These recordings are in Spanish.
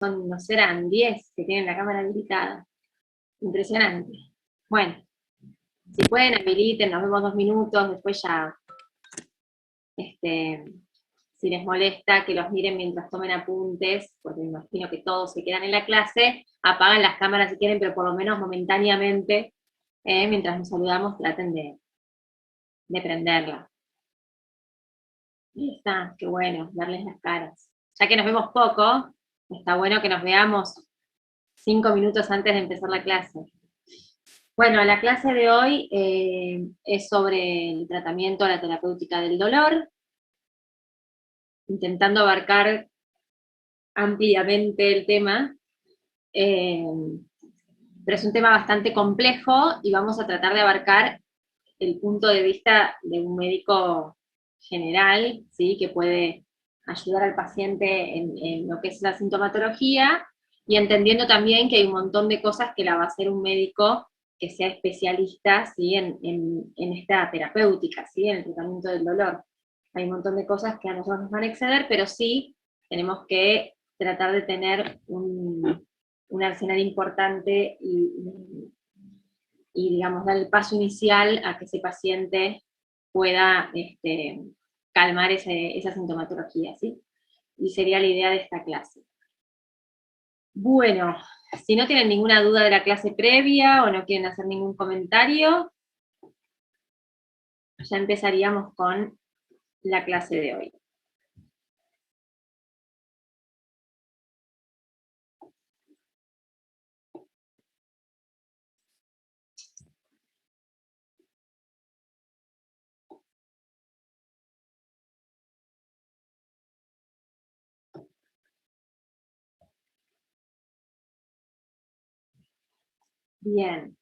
son, no serán 10 que tienen la cámara habilitada. Impresionante. Bueno, si pueden habiliten, nos vemos 2 minutos, después ya, si les molesta que los miren mientras tomen apuntes, porque me imagino que todos se quedan en la clase, apagan las cámaras si quieren, pero por lo menos momentáneamente, mientras nos saludamos, traten de prenderla. Ahí está, qué bueno, verles las caras. Ya que nos vemos poco, está bueno que nos veamos 5 minutos antes de empezar la clase. Bueno, la clase de hoy es sobre el tratamiento, la terapéutica del dolor, intentando abarcar ampliamente el tema, pero es un tema bastante complejo y vamos a tratar de abarcar el punto de vista de un médico general, ¿sí? Que puede ayudar al paciente en lo que es la sintomatología, y entendiendo también que hay un montón de cosas que la va a hacer un médico que sea especialista, ¿sí? en esta terapéutica, ¿sí? En el tratamiento del dolor. Hay un montón de cosas que a nosotros nos van a exceder, pero sí tenemos que tratar de tener un arsenal importante y, digamos, dar el paso inicial a que ese paciente pueda calmar esa sintomatología, ¿sí? Y sería la idea de esta clase. Bueno, si no tienen ninguna duda de la clase previa o no quieren hacer ningún comentario, ya empezaríamos con la clase de hoy. Bien.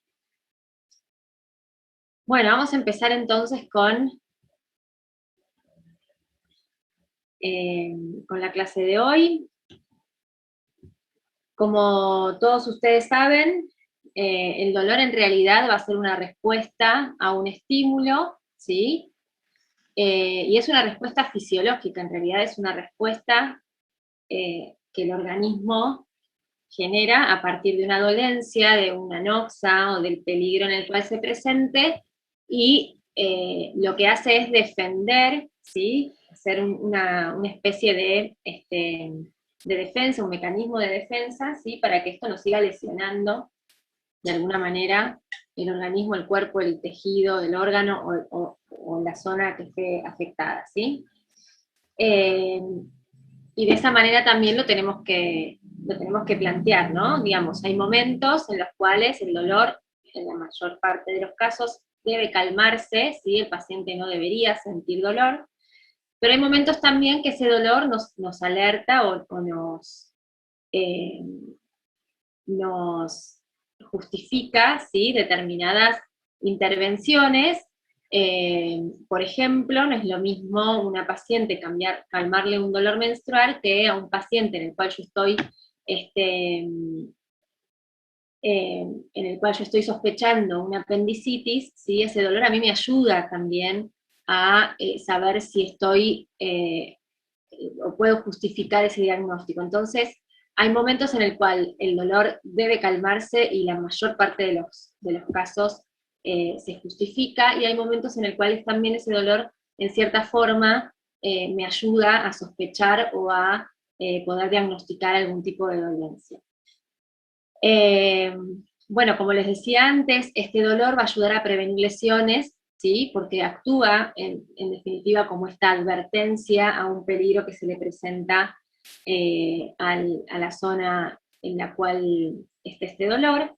Bueno, vamos a empezar entonces con la clase de hoy. Como todos ustedes saben, el dolor en realidad va a ser una respuesta a un estímulo, ¿sí? Y es una respuesta fisiológica, en realidad es una respuesta que el organismo genera a partir de una dolencia, de una noxa o del peligro en el cual se presente, y lo que hace es defender, ¿sí? Hacer una especie de defensa, un mecanismo de defensa, ¿sí? Para que esto no siga lesionando de alguna manera el organismo, el cuerpo, el tejido, el órgano o la zona que esté afectada, ¿sí? Y de esa manera también lo tenemos que plantear, ¿no? Digamos, hay momentos en los cuales el dolor, en la mayor parte de los casos, debe calmarse, ¿sí? El paciente no debería sentir dolor, pero hay momentos también que ese dolor nos alerta o nos justifica, ¿sí? Determinadas intervenciones. Por ejemplo, no es lo mismo una paciente calmarle un dolor menstrual que a un paciente en el cual yo estoy en el cual yo estoy sospechando una apendicitis, ¿sí? Ese dolor a mí me ayuda también a saber si estoy o puedo justificar ese diagnóstico. Entonces, hay momentos en el cual el dolor debe calmarse y la mayor parte de los casos se justifica, y hay momentos en el cuales también ese dolor, en cierta forma, me ayuda a sospechar o a poder diagnosticar algún tipo de dolencia. Bueno, como les decía antes, este dolor va a ayudar a prevenir lesiones, ¿sí? Porque actúa, en definitiva, como esta advertencia a un peligro que se le presenta a la zona en la cual está este dolor.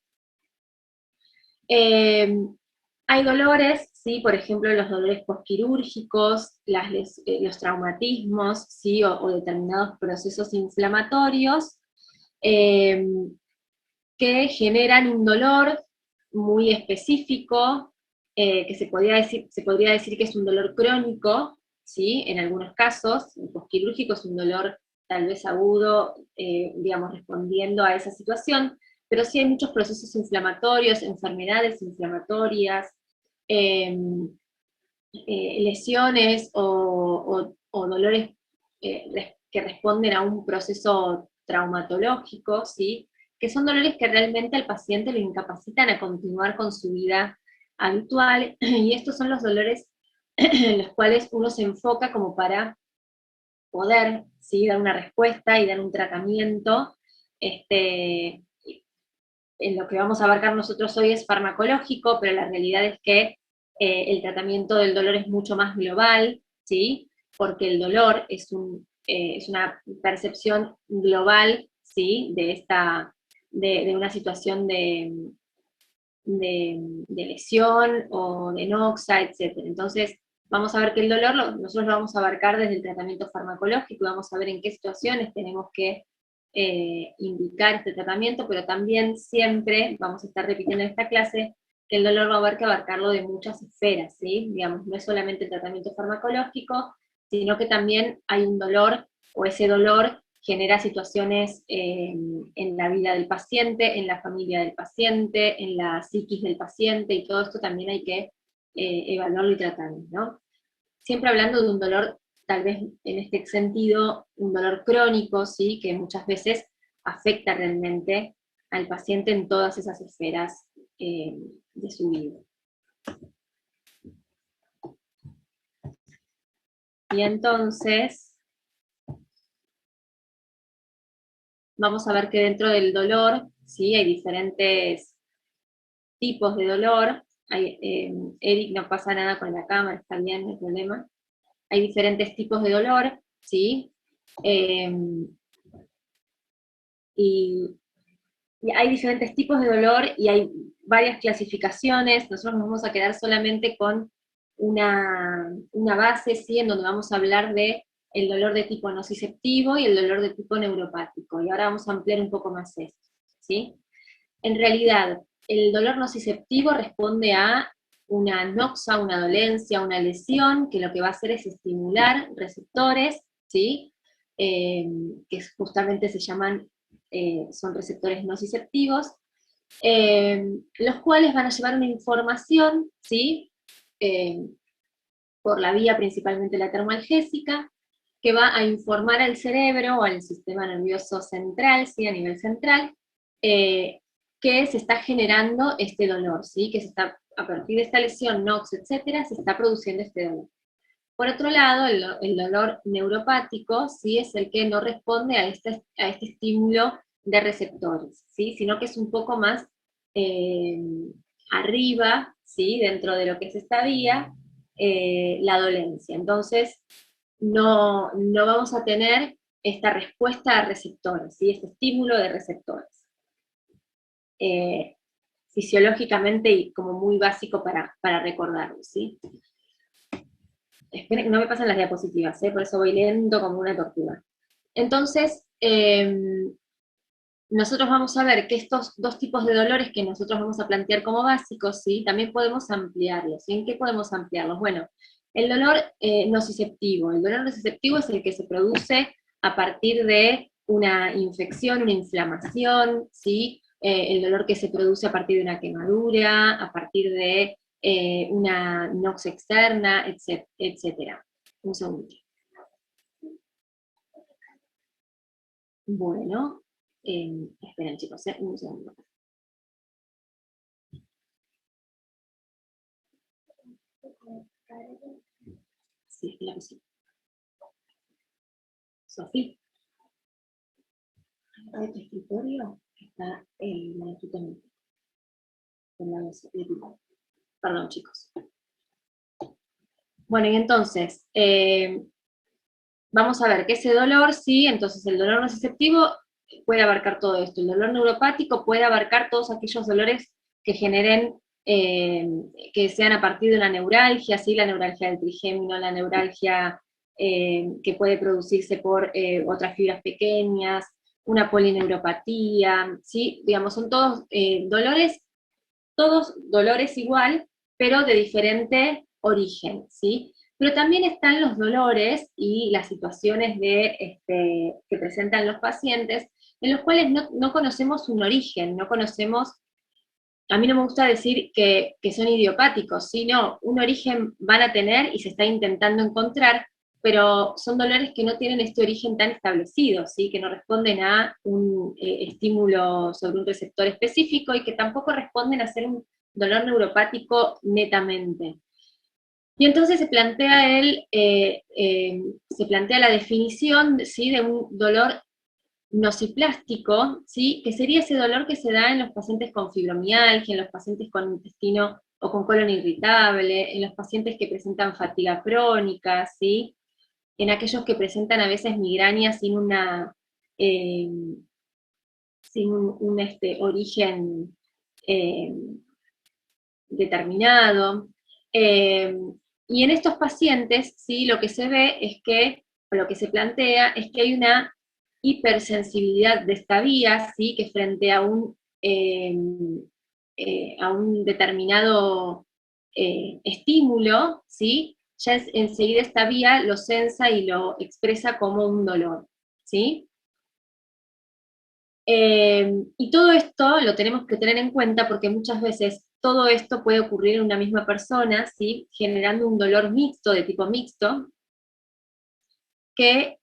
Hay dolores, ¿sí? Por ejemplo, los dolores postquirúrgicos, los traumatismos, ¿sí? O determinados procesos inflamatorios, que generan un dolor muy específico, que se podría decir que es un dolor crónico, ¿sí? En algunos casos, el postquirúrgico es un dolor tal vez agudo, digamos, respondiendo a esa situación, pero sí hay muchos procesos inflamatorios, enfermedades inflamatorias, lesiones o dolores que responden a un proceso traumatológicos, ¿sí? Que son dolores que realmente al paciente lo incapacitan a continuar con su vida habitual, y estos son los dolores en los cuales uno se enfoca como para poder, ¿sí?, dar una respuesta y dar un tratamiento. En lo que vamos a abarcar nosotros hoy es farmacológico, pero la realidad es que el tratamiento del dolor es mucho más global, ¿sí? Porque el dolor es una percepción global, ¿sí?, de una situación de lesión o de noxa, etc. Entonces, vamos a ver que el dolor nosotros lo vamos a abarcar desde el tratamiento farmacológico, vamos a ver en qué situaciones tenemos que indicar este tratamiento, pero también siempre, vamos a estar repitiendo en esta clase, que el dolor va a haber que abarcarlo de muchas esferas, ¿sí? Digamos, no es solamente el tratamiento farmacológico, sino que también hay un dolor, o ese dolor genera situaciones en la vida del paciente, en la familia del paciente, en la psiquis del paciente, y todo esto también hay que evaluarlo y tratarlo, ¿no? Siempre hablando de un dolor, tal vez en este sentido, un dolor crónico, ¿sí?, que muchas veces afecta realmente al paciente en todas esas esferas de su vida. Y entonces, vamos a ver que dentro del dolor, ¿sí?, hay diferentes tipos de dolor. Eric, no pasa nada con la cámara, está bien, no hay problema. Hay diferentes tipos de dolor, ¿sí? Y hay diferentes tipos de dolor y hay varias clasificaciones. Nosotros nos vamos a quedar solamente con una base, ¿sí?, en donde vamos a hablar de el dolor de tipo nociceptivo y el dolor de tipo neuropático. Y ahora vamos a ampliar un poco más esto, ¿sí? En realidad, el dolor nociceptivo responde a una noxa, una dolencia, una lesión, que lo que va a hacer es estimular receptores, ¿sí?, que justamente se llaman, son receptores nociceptivos, los cuales van a llevar una información, ¿sí?, por la vía principalmente la termoalgésica, que va a informar al cerebro o al sistema nervioso central, ¿sí?, a nivel central, que se está generando este dolor, ¿sí?, que se está, a partir de esta lesión, NOx, etcétera, se está produciendo este dolor. Por otro lado, el dolor neuropático, ¿sí?, es el que no responde a este estímulo de receptores, ¿sí?, sino que es un poco más arriba, ¿sí?, dentro de lo que es esta vía, la dolencia. Entonces, no vamos a tener esta respuesta a receptores, ¿sí?, este estímulo de receptores. Fisiológicamente y como muy básico para recordarlo, ¿sí? Esperen, no me pasan las diapositivas, por eso voy leyendo como una tortuga. Entonces, nosotros vamos a ver que estos dos tipos de dolores que nosotros vamos a plantear como básicos, ¿sí?, también podemos ampliarlos. ¿Y en qué podemos ampliarlos? Bueno, el dolor nociceptivo. El dolor nociceptivo es el que se produce a partir de una infección, una inflamación, ¿sí?, el dolor que se produce a partir de una quemadura, a partir de una nox externa, etc. Un segundo. Bueno, esperen chicos, un segundo. Sí, es la que sí. Sofía, acá de tu escritorio está el manuscrito. Perdón, chicos. Bueno, y entonces, vamos a ver que ese dolor, sí, entonces el dolor nociceptivo puede abarcar todo esto. El dolor neuropático puede abarcar todos aquellos dolores que generen, que sean a partir de una neuralgia, ¿sí?, la neuralgia del trigémino, la neuralgia que puede producirse por otras fibras pequeñas, una polineuropatía, ¿sí? Digamos, son todos dolores igual, pero de diferente origen, ¿sí? Pero también están los dolores y las situaciones que presentan los pacientes, en los cuales no conocemos un origen, no conocemos, a mí no me gusta decir que son idiopáticos, sino un origen van a tener y se está intentando encontrar, pero son dolores que no tienen este origen tan establecido, ¿sí? Que no responden a un estímulo sobre un receptor específico y que tampoco responden a ser un dolor neuropático netamente. Y entonces se plantea la definición, ¿sí? De un dolor nociplástico, ¿sí? Que sería ese dolor que se da en los pacientes con fibromialgia, en los pacientes con intestino o con colon irritable, en los pacientes que presentan fatiga crónica, ¿sí? En aquellos que presentan a veces migraña eh, sin origen eh, determinado. Eh, y en estos pacientes, ¿sí? Lo que se ve es que, o lo que se plantea, es que hay una hipersensibilidad de esta vía, ¿sí? Que frente a un determinado estímulo, ¿sí? Ya enseguida esta vía lo sensa y lo expresa como un dolor, ¿sí? Y todo esto lo tenemos que tener en cuenta porque muchas veces todo esto puede ocurrir en una misma persona, ¿sí? Generando un dolor mixto, de tipo mixto, que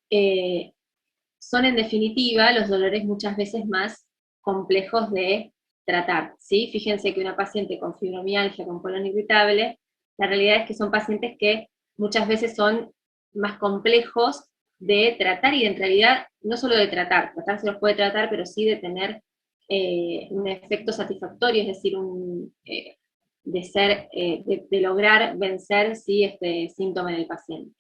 son en definitiva los dolores muchas veces más complejos de tratar, ¿sí? Fíjense que una paciente con fibromialgia, con colon irritable, la realidad es que son pacientes que muchas veces son más complejos de tratar y en realidad no solo de tratar se los puede tratar, pero sí de tener un efecto satisfactorio, es decir, de lograr vencer, ¿sí? Este síntoma en el paciente.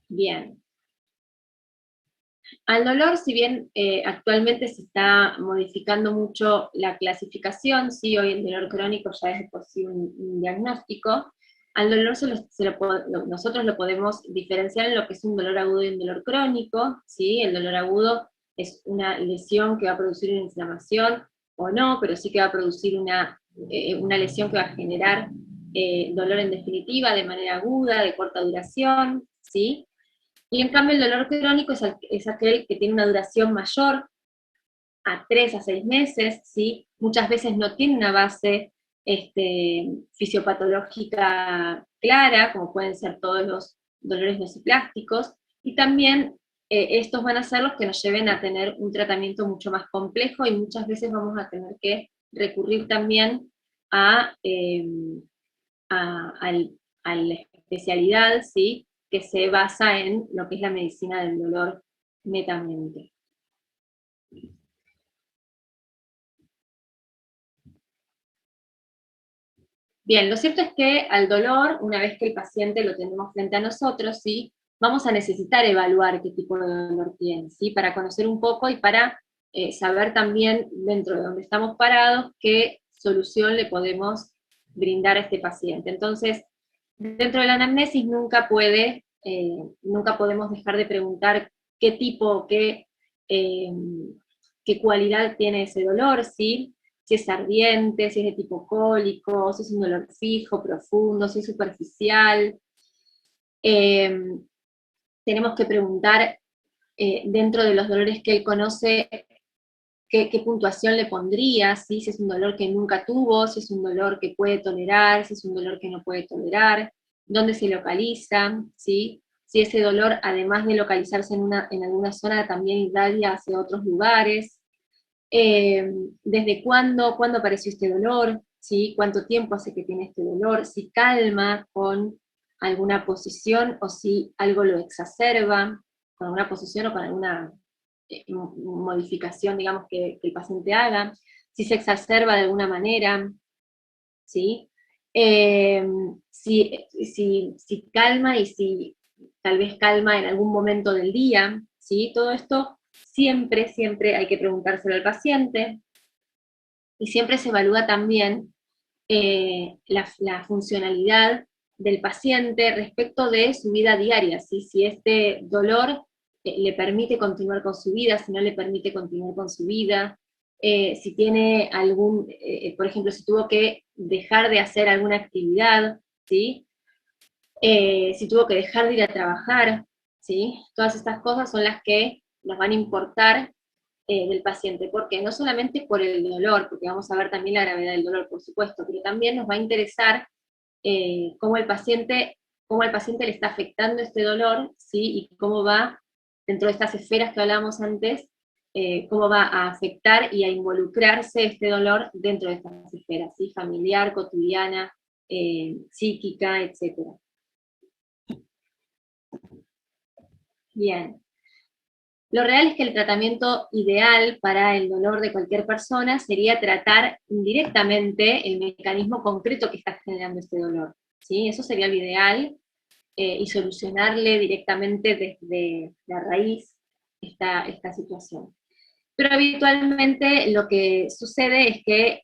Bien. Al dolor, si bien actualmente se está modificando mucho la clasificación, sí, hoy el dolor crónico ya es de por sí un diagnóstico, al dolor nosotros lo podemos diferenciar en lo que es un dolor agudo y un dolor crónico, ¿sí? El dolor agudo es una lesión que va a producir una inflamación o no, pero sí que va a producir una lesión que va a generar dolor en definitiva, de manera aguda, de corta duración, ¿sí? Y en cambio el dolor crónico es aquel que tiene una duración mayor a 3 a 6 meses, ¿sí? Muchas veces no tiene una base fisiopatológica clara, como pueden ser todos los dolores nociplásticos, y también estos van a ser los que nos lleven a tener un tratamiento mucho más complejo y muchas veces vamos a tener que recurrir también a, eh, a la especialidad, ¿sí? Que se basa en lo que es la medicina del dolor netamente. Bien, lo cierto es que al dolor, una vez que el paciente lo tenemos frente a nosotros, ¿sí? Vamos a necesitar evaluar qué tipo de dolor tiene, ¿sí? Para conocer un poco y para saber también, dentro de donde estamos parados, qué solución le podemos brindar a este paciente. Entonces, dentro de la anamnesis nunca podemos dejar de preguntar qué tipo, eh, qué cualidad tiene ese dolor, ¿sí? Si es ardiente, si es de tipo cólico, si es un dolor fijo, profundo, si es superficial. Eh, Tenemos que preguntar dentro de los dolores que él conoce, qué puntuación le pondría, ¿sí? Si es un dolor que nunca tuvo, si es un dolor que puede tolerar, si es un dolor que no puede tolerar, dónde se localiza, ¿sí? Si ese dolor, además de localizarse en alguna zona, también irradia hacia otros lugares. ¿Desde cuándo apareció este dolor? ¿Sí? ¿Cuánto tiempo hace que tiene este dolor? Si calma con alguna posición o si algo lo exacerba con alguna posición o con alguna modificación, digamos, que el paciente haga, si se exacerba de alguna manera, ¿sí? Eh, si calma y si tal vez calma en algún momento del día, ¿sí? Todo esto siempre hay que preguntárselo al paciente y siempre se evalúa también la funcionalidad del paciente respecto de su vida diaria, ¿sí? Si este dolor le permite continuar con su vida, si no le permite continuar con su vida, si tiene por ejemplo, si tuvo que dejar de hacer alguna actividad, ¿sí? Si tuvo que dejar de ir a trabajar, ¿sí? Todas estas cosas son las que nos van a importar del paciente. ¿Por qué? No solamente por el dolor, porque vamos a ver también la gravedad del dolor, por supuesto, pero también nos va a interesar cómo al paciente le está afectando este dolor, ¿sí? Y cómo va, dentro de estas esferas que hablábamos antes, cómo va a afectar y a involucrarse este dolor dentro de estas esferas, ¿sí? Familiar, cotidiana, psíquica, etc. Bien. Lo real es que el tratamiento ideal para el dolor de cualquier persona sería tratar directamente el mecanismo concreto que está generando este dolor, ¿sí? Eso sería lo ideal, y solucionarle directamente desde la raíz esta situación. Pero habitualmente lo que sucede es que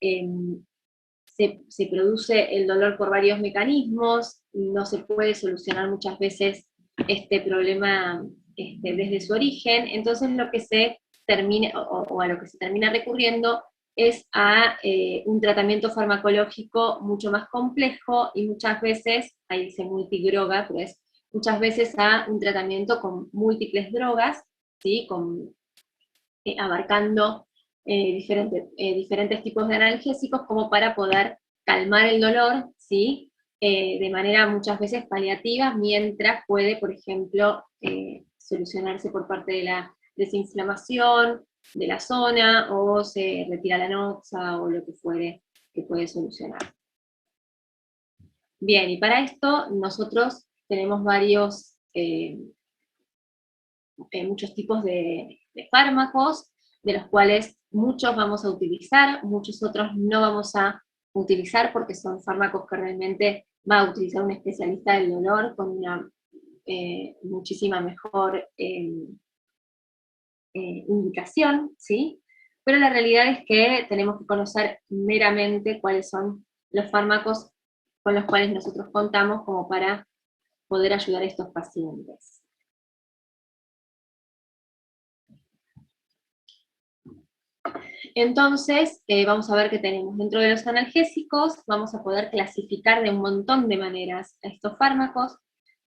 se produce el dolor por varios mecanismos, no se puede solucionar muchas veces este problema desde su origen, entonces lo que se termina, o a lo que se termina recurriendo es a un tratamiento farmacológico mucho más complejo y muchas veces, ahí dice multidroga, pero es muchas veces a un tratamiento con múltiples drogas, ¿sí? Abarcando diferentes tipos de analgésicos como para poder calmar el dolor, ¿sí? De manera muchas veces paliativa, mientras puede, por ejemplo, solucionarse por parte de la desinflamación de la zona, o se retira la noxa, o lo que fuere que puede solucionar. Bien, y para esto nosotros tenemos muchos tipos de fármacos, de los cuales muchos vamos a utilizar, muchos otros no vamos a utilizar porque son fármacos que realmente va a utilizar un especialista del dolor con una muchísima mejor indicación, ¿sí? Pero la realidad es que tenemos que conocer meramente cuáles son los fármacos con los cuales nosotros contamos como para poder ayudar a estos pacientes. Entonces, vamos a ver qué tenemos. Dentro de los analgésicos vamos a poder clasificar de un montón de maneras a estos fármacos,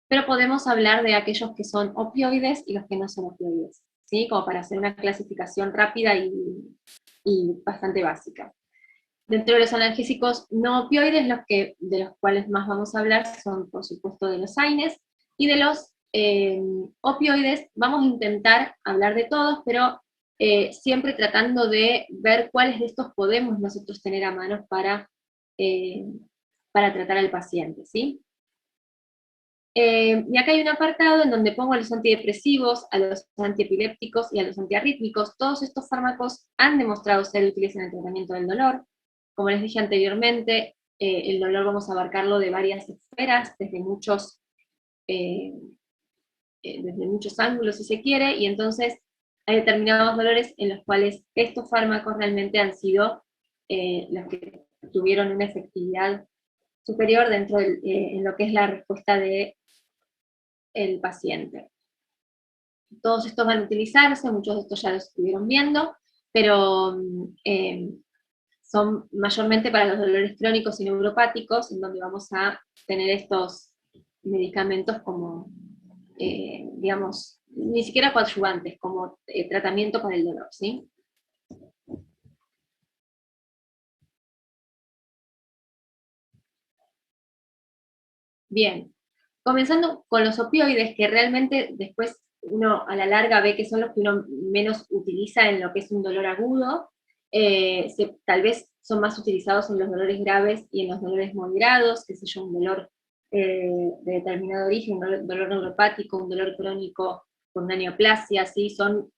pero podemos hablar de aquellos que son opioides y los que no son opioides, ¿sí? Como para hacer una clasificación rápida y bastante básica. Dentro de los analgésicos no opioides, de los cuales más vamos a hablar son, por supuesto, de los AINES, y de los opioides vamos a intentar hablar de todos, pero siempre tratando de ver cuáles de estos podemos nosotros tener a mano para tratar al paciente, ¿sí? Y acá hay un apartado en donde pongo a los antidepresivos, a los antiepilépticos y a los antiarrítmicos. Todos estos fármacos han demostrado ser útiles en el tratamiento del dolor. Como les dije anteriormente, el dolor vamos a abarcarlo de varias esferas, eh, desde muchos ángulos si se quiere, y entonces hay determinados dolores en los cuales estos fármacos realmente han sido los que tuvieron una efectividad superior en lo que es la respuesta del paciente. Todos estos van a utilizarse, muchos de estos ya los estuvieron viendo, pero son mayormente para los dolores crónicos y neuropáticos, en donde vamos a tener estos medicamentos como, digamos, ni siquiera coadyuvantes, como tratamiento para el dolor, ¿sí? Bien, comenzando con los opioides, que realmente después uno a la larga ve que son los que uno menos utiliza en lo que es un dolor agudo, tal vez son más utilizados en los dolores graves y en los dolores moderados, qué sé yo, un dolor de determinado origen, un dolor neuropático, un dolor crónico con una neoplasia, ¿sí? Son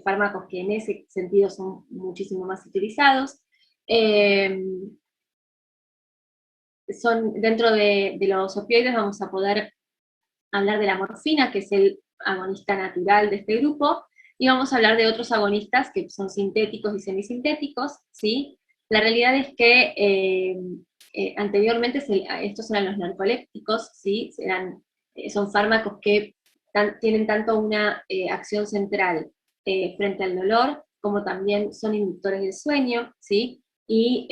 fármacos que en ese sentido son muchísimo más utilizados. Dentro de los opioides vamos a poder hablar de la morfina, que es el agonista natural de este grupo, y vamos a hablar de otros agonistas que son sintéticos y semisintéticos, ¿sí? La realidad es que anteriormente estos eran los narcolépticos, ¿sí? Son fármacos que tienen tanto una acción central frente al dolor, como también son inductores del sueño, ¿sí? Y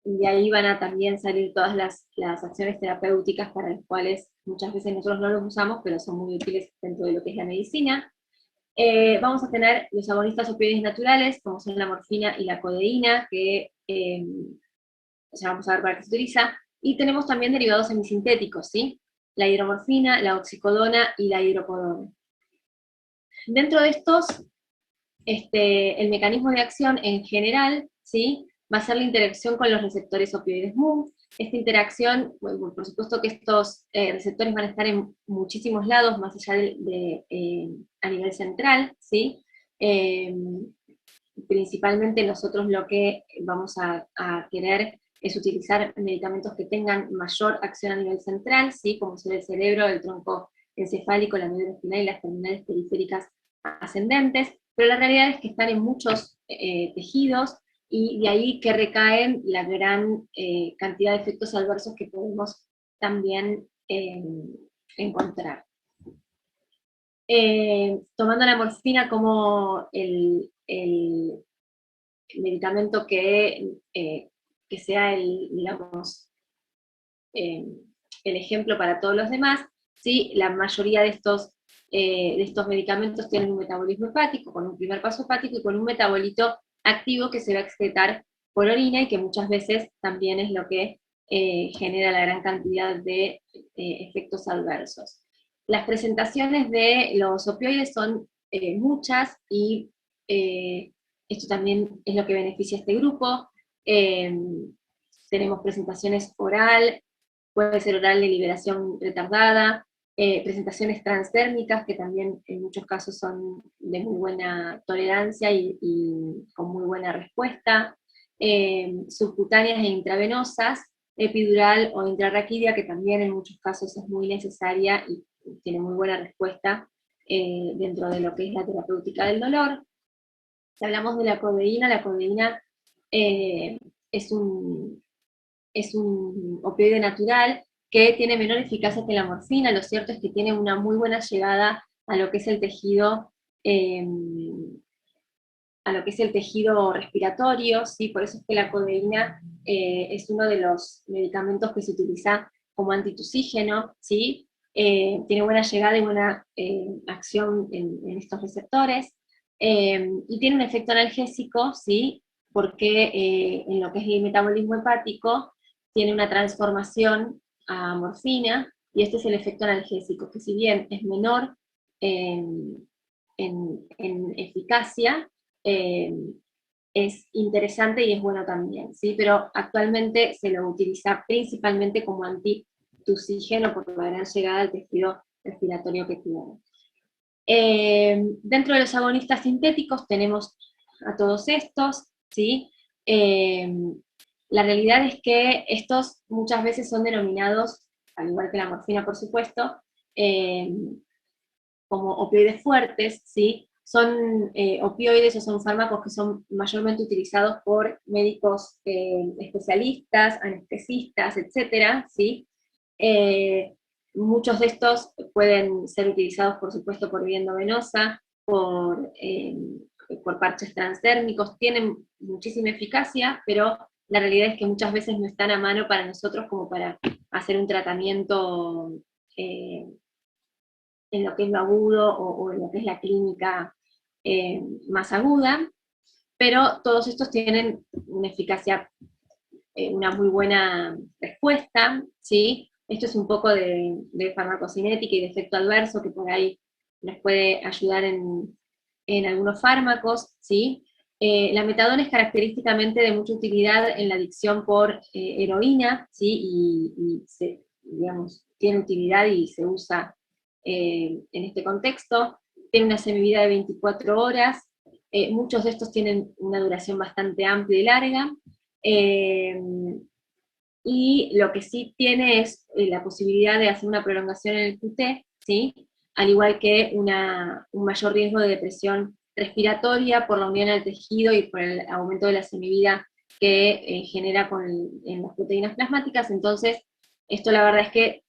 de ahí van a también salir todas las acciones terapéuticas para las cuales muchas veces nosotros no los usamos, pero son muy útiles dentro de lo que es la medicina. Vamos a tener los agonistas opioides naturales, como son la morfina y la codeína, que ya vamos a ver para qué se utiliza, y tenemos también derivados semisintéticos, ¿sí? La hidromorfina, la oxicodona y la hidrocodona. Dentro de estos, el mecanismo de acción en general, ¿sí? Va a ser la interacción con los receptores opioides MUM. Esta interacción, bueno, por supuesto que estos receptores van a estar en muchísimos lados, más allá a nivel central, ¿sí? Eh, Principalmente nosotros lo que vamos a querer es utilizar medicamentos que tengan mayor acción a nivel central, ¿sí? Como son el cerebro, el tronco encefálico, la médula espinal y las terminales periféricas ascendentes, pero la realidad es que están en muchos tejidos, y de ahí que recaen la gran cantidad de efectos adversos que podemos también encontrar. Tomando la morfina como el medicamento que sea digamos, el ejemplo para todos los demás, ¿sí? La mayoría de estos medicamentos tienen un metabolismo hepático, con un primer paso hepático y con un metabolito activo que se va a excretar por orina y que muchas veces también es lo que genera la gran cantidad de efectos adversos. Las presentaciones de los opioides son muchas, y esto también es lo que beneficia a este grupo. Eh, Tenemos presentaciones oral, puede ser oral de liberación retardada, presentaciones transdérmicas, que también en muchos casos son de muy buena tolerancia y con muy buena respuesta, subcutáneas e intravenosas, epidural o intrarraquídea, que también en muchos casos es muy necesaria y tiene muy buena respuesta dentro de lo que es la terapéutica del dolor. Si hablamos de la codeína eh, es un opioide natural que tiene menor eficacia que la morfina. Lo cierto es que tiene una muy buena llegada a lo que es el tejido, eh, respiratorio, ¿sí? Por eso es que la codeína es uno de los medicamentos que se utiliza como antitusígeno, ¿sí? Tiene buena llegada y buena acción en estos receptores, y tiene un efecto analgésico, ¿sí? Porque en lo que es el metabolismo hepático tiene una transformación a morfina, y este es el efecto analgésico, que si bien es menor en eficacia, eh, es interesante y es bueno también, ¿sí? Pero actualmente se lo utiliza principalmente como antitusígeno por la gran llegada al tejido respiratorio que tiene. Dentro de los agonistas sintéticos tenemos a todos estos, ¿sí? Eh, la realidad es que estos muchas veces son denominados, al igual que la morfina por supuesto, eh, como opioides fuertes, ¿sí? Son opioides o son fármacos que son mayormente utilizados por médicos especialistas, anestesistas, etcétera, ¿sí? Eh, Muchos de estos pueden ser utilizados, por supuesto, por vía endovenosa, por parches transdérmicos, tienen muchísima eficacia, pero la realidad es que muchas veces no están a mano para nosotros como para hacer un tratamiento eh, en lo que es lo agudo o en lo que es la clínica más aguda, pero todos estos tienen una eficacia, una muy buena respuesta, ¿sí? Esto es un poco de farmacocinética y de efecto adverso que por ahí nos puede ayudar en algunos fármacos, ¿sí? La metadona es característicamente de mucha utilidad en la adicción por heroína, ¿sí? Digamos, tiene utilidad y se usa en este contexto. Tiene una semivida de 24 horas, muchos de estos tienen una duración bastante amplia y larga, eh, y lo que sí tiene es la posibilidad de hacer una prolongación en el QT, ¿sí? Al igual que un mayor riesgo de depresión respiratoria por la unión al tejido y por el aumento de la semivida que genera en las proteínas plasmáticas. Entonces, esto la verdad es que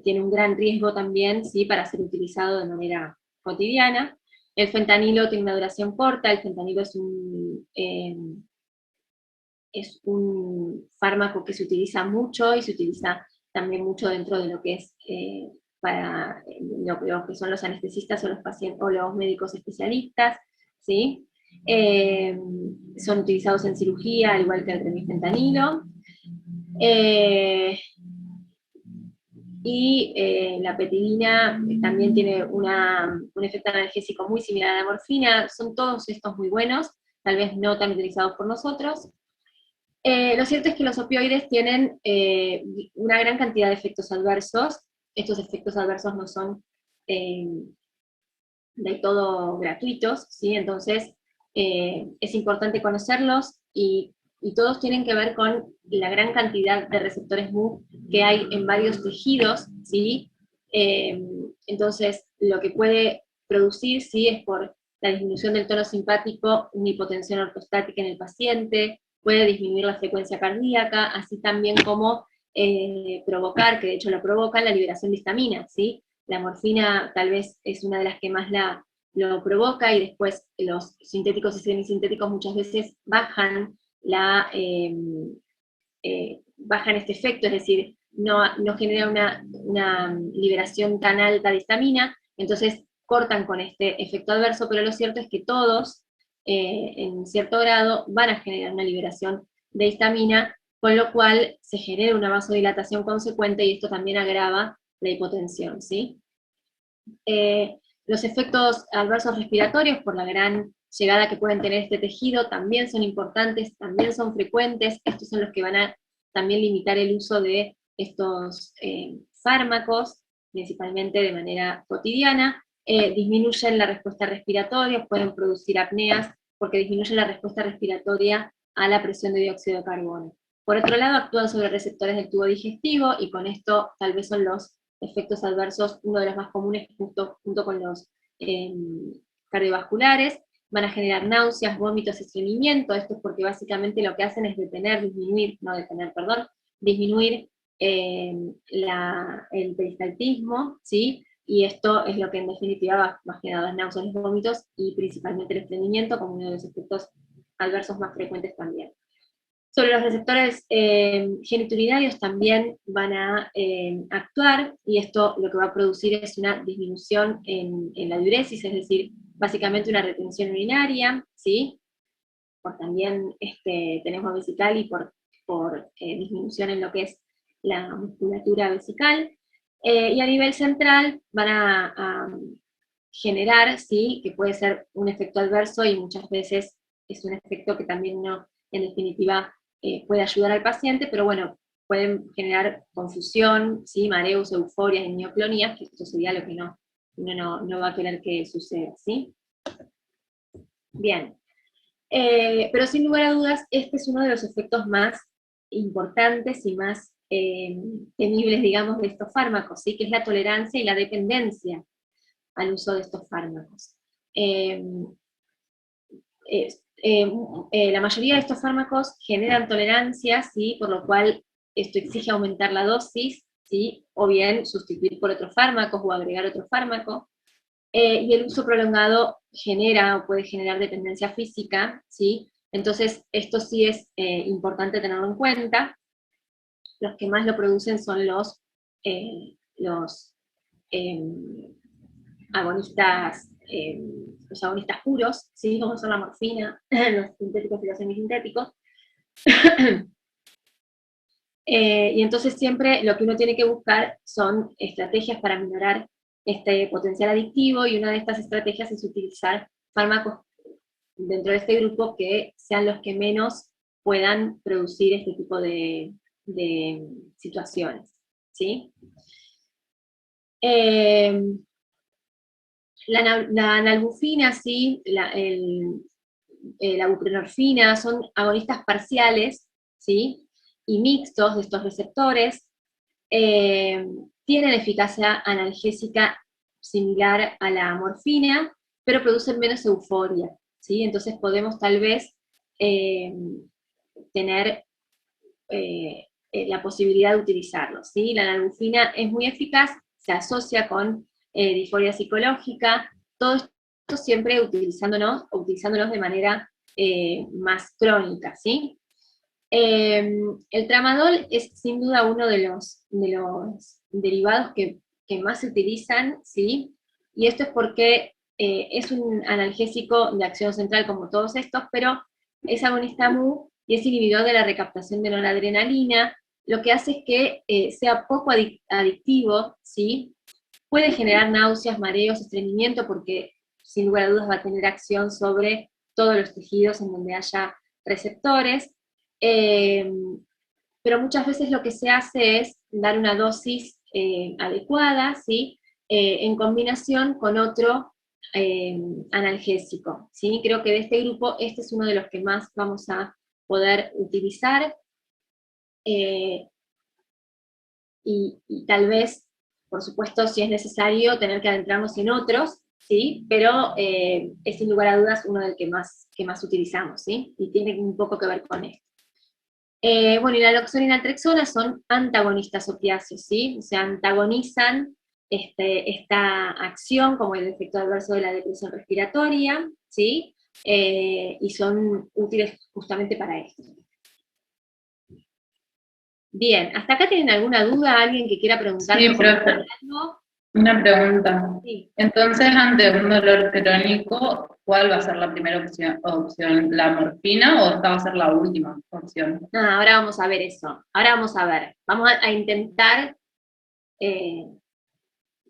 tiene un gran riesgo también, ¿sí? Para ser utilizado de manera cotidiana. El fentanilo tiene una duración corta, el fentanilo es un fármaco que se utiliza mucho y se utiliza también mucho dentro de lo que es para lo que son los anestesistas o los pacientes o los médicos especialistas, ¿sí? Son utilizados en cirugía, al igual que el remifentanilo. La petidina también tiene un efecto analgésico muy similar a la morfina. Son todos estos muy buenos, tal vez no tan utilizados por nosotros. Lo cierto es que los opioides tienen una gran cantidad de efectos adversos. Estos efectos adversos no son de todo gratuitos, ¿sí? Entonces es importante conocerlos y todos tienen que ver con la gran cantidad de receptores MU que hay en varios tejidos, ¿sí? Entonces lo que puede producir, ¿sí? Es por la disminución del tono simpático, una hipotensión ortostática en el paciente, puede disminuir la frecuencia cardíaca, así también como provocar, que de hecho lo provoca, la liberación de histamina, ¿sí? La morfina tal vez es una de las que más lo provoca, y después los sintéticos y semisintéticos muchas veces bajan, bajan este efecto, es decir, no genera una liberación tan alta de histamina, entonces cortan con este efecto adverso, pero lo cierto es que todos, en cierto grado, van a generar una liberación de histamina, con lo cual se genera una vasodilatación consecuente y esto también agrava la hipotensión, ¿sí? Los efectos adversos respiratorios, por la gran llegada que pueden tener este tejido, también son importantes, también son frecuentes. Estos son los que van a también limitar el uso de estos fármacos, principalmente de manera cotidiana. Disminuyen la respuesta respiratoria, pueden producir apneas, porque disminuyen la respuesta respiratoria a la presión de dióxido de carbono. Por otro lado, actúan sobre receptores del tubo digestivo, y con esto tal vez son los efectos adversos, uno de los más comunes junto con los cardiovasculares. Van a generar náuseas, vómitos, estreñimiento. Esto es porque básicamente lo que hacen es disminuir el peristaltismo, ¿sí? Y esto es lo que en definitiva va a generar las náuseas, los vómitos y principalmente el estreñimiento como uno de los efectos adversos más frecuentes también. Sobre los receptores geniturinarios también van a actuar, y esto lo que va a producir es una disminución en la diuresis, es decir, básicamente una retención urinaria, ¿sí? Por también tenemos vesical y por disminución en lo que es la musculatura vesical. Y a nivel central van a generar, ¿sí? Que puede ser un efecto adverso y muchas veces es un efecto que también no, en definitiva, puede ayudar al paciente, pero bueno, pueden generar confusión, ¿sí? Mareos, euforias, neoclonías, que esto sería lo que uno no va a querer que suceda, ¿sí? Bien. Pero sin lugar a dudas, este es uno de los efectos más importantes y más temibles, digamos, de estos fármacos, ¿sí? Que es la tolerancia y la dependencia al uso de estos fármacos. Eh, la mayoría de estos fármacos generan tolerancia, ¿sí? Por lo cual esto exige aumentar la dosis, ¿sí? O bien sustituir por otros fármacos o agregar otro fármaco. Y el uso prolongado genera o puede generar dependencia física, ¿sí? Entonces, esto sí es importante tenerlo en cuenta. Los que más lo producen son eh, agonistas, los agonistas puros, ¿sí? Como son la morfina, los sintéticos y los semisintéticos. Y entonces siempre lo que uno tiene que buscar son estrategias para minorar este potencial adictivo, y una de estas estrategias es utilizar fármacos dentro de este grupo que sean los que menos puedan producir este tipo de situaciones, ¿sí? La nalbufina, ¿sí? La buprenorfina son agonistas parciales, ¿sí? Y mixtos de estos receptores. Tienen eficacia analgésica similar a la morfina, pero producen menos euforia, ¿sí? Entonces podemos tal vez tener la posibilidad de utilizarlos, ¿sí? La nalbufina es muy eficaz, se asocia con disforia psicológica, todo esto siempre utilizándolos de manera más crónica, ¿sí? El tramadol es sin duda uno de los derivados que que más se utilizan, ¿sí? Y esto es porque es un analgésico de acción central como todos estos, pero es agonista MU y es inhibidor de la recaptación de noradrenalina, lo que hace es que sea poco adictivo, ¿sí? Puede generar náuseas, mareos, estreñimiento, porque sin lugar a dudas va a tener acción sobre todos los tejidos en donde haya receptores, pero muchas veces lo que se hace es dar una dosis adecuada, ¿sí? En combinación con otro analgésico, ¿sí? Creo que de este grupo, este es uno de los que más vamos a poder utilizar, y tal vez, por supuesto, si es necesario, tener que adentrarnos en otros, ¿sí? Pero es sin lugar a dudas uno del que más utilizamos, ¿sí? Y tiene un poco que ver con esto. Bueno, y la naloxona y la naltrexona son antagonistas opiáceos, ¿sí? O sea, antagonizan esta acción como el efecto adverso de la depresión respiratoria, ¿sí? Y son útiles justamente para esto. Bien, ¿hasta acá tienen alguna duda? ¿Alguien que quiera preguntarme? Sí, profe, algo? una pregunta. Sí. Entonces, ante un dolor crónico, ¿cuál va a ser la primera opción? ¿La morfina o esta va a ser la última opción? Ah, ahora vamos a ver eso. Ahora vamos a ver. Vamos a intentar eh,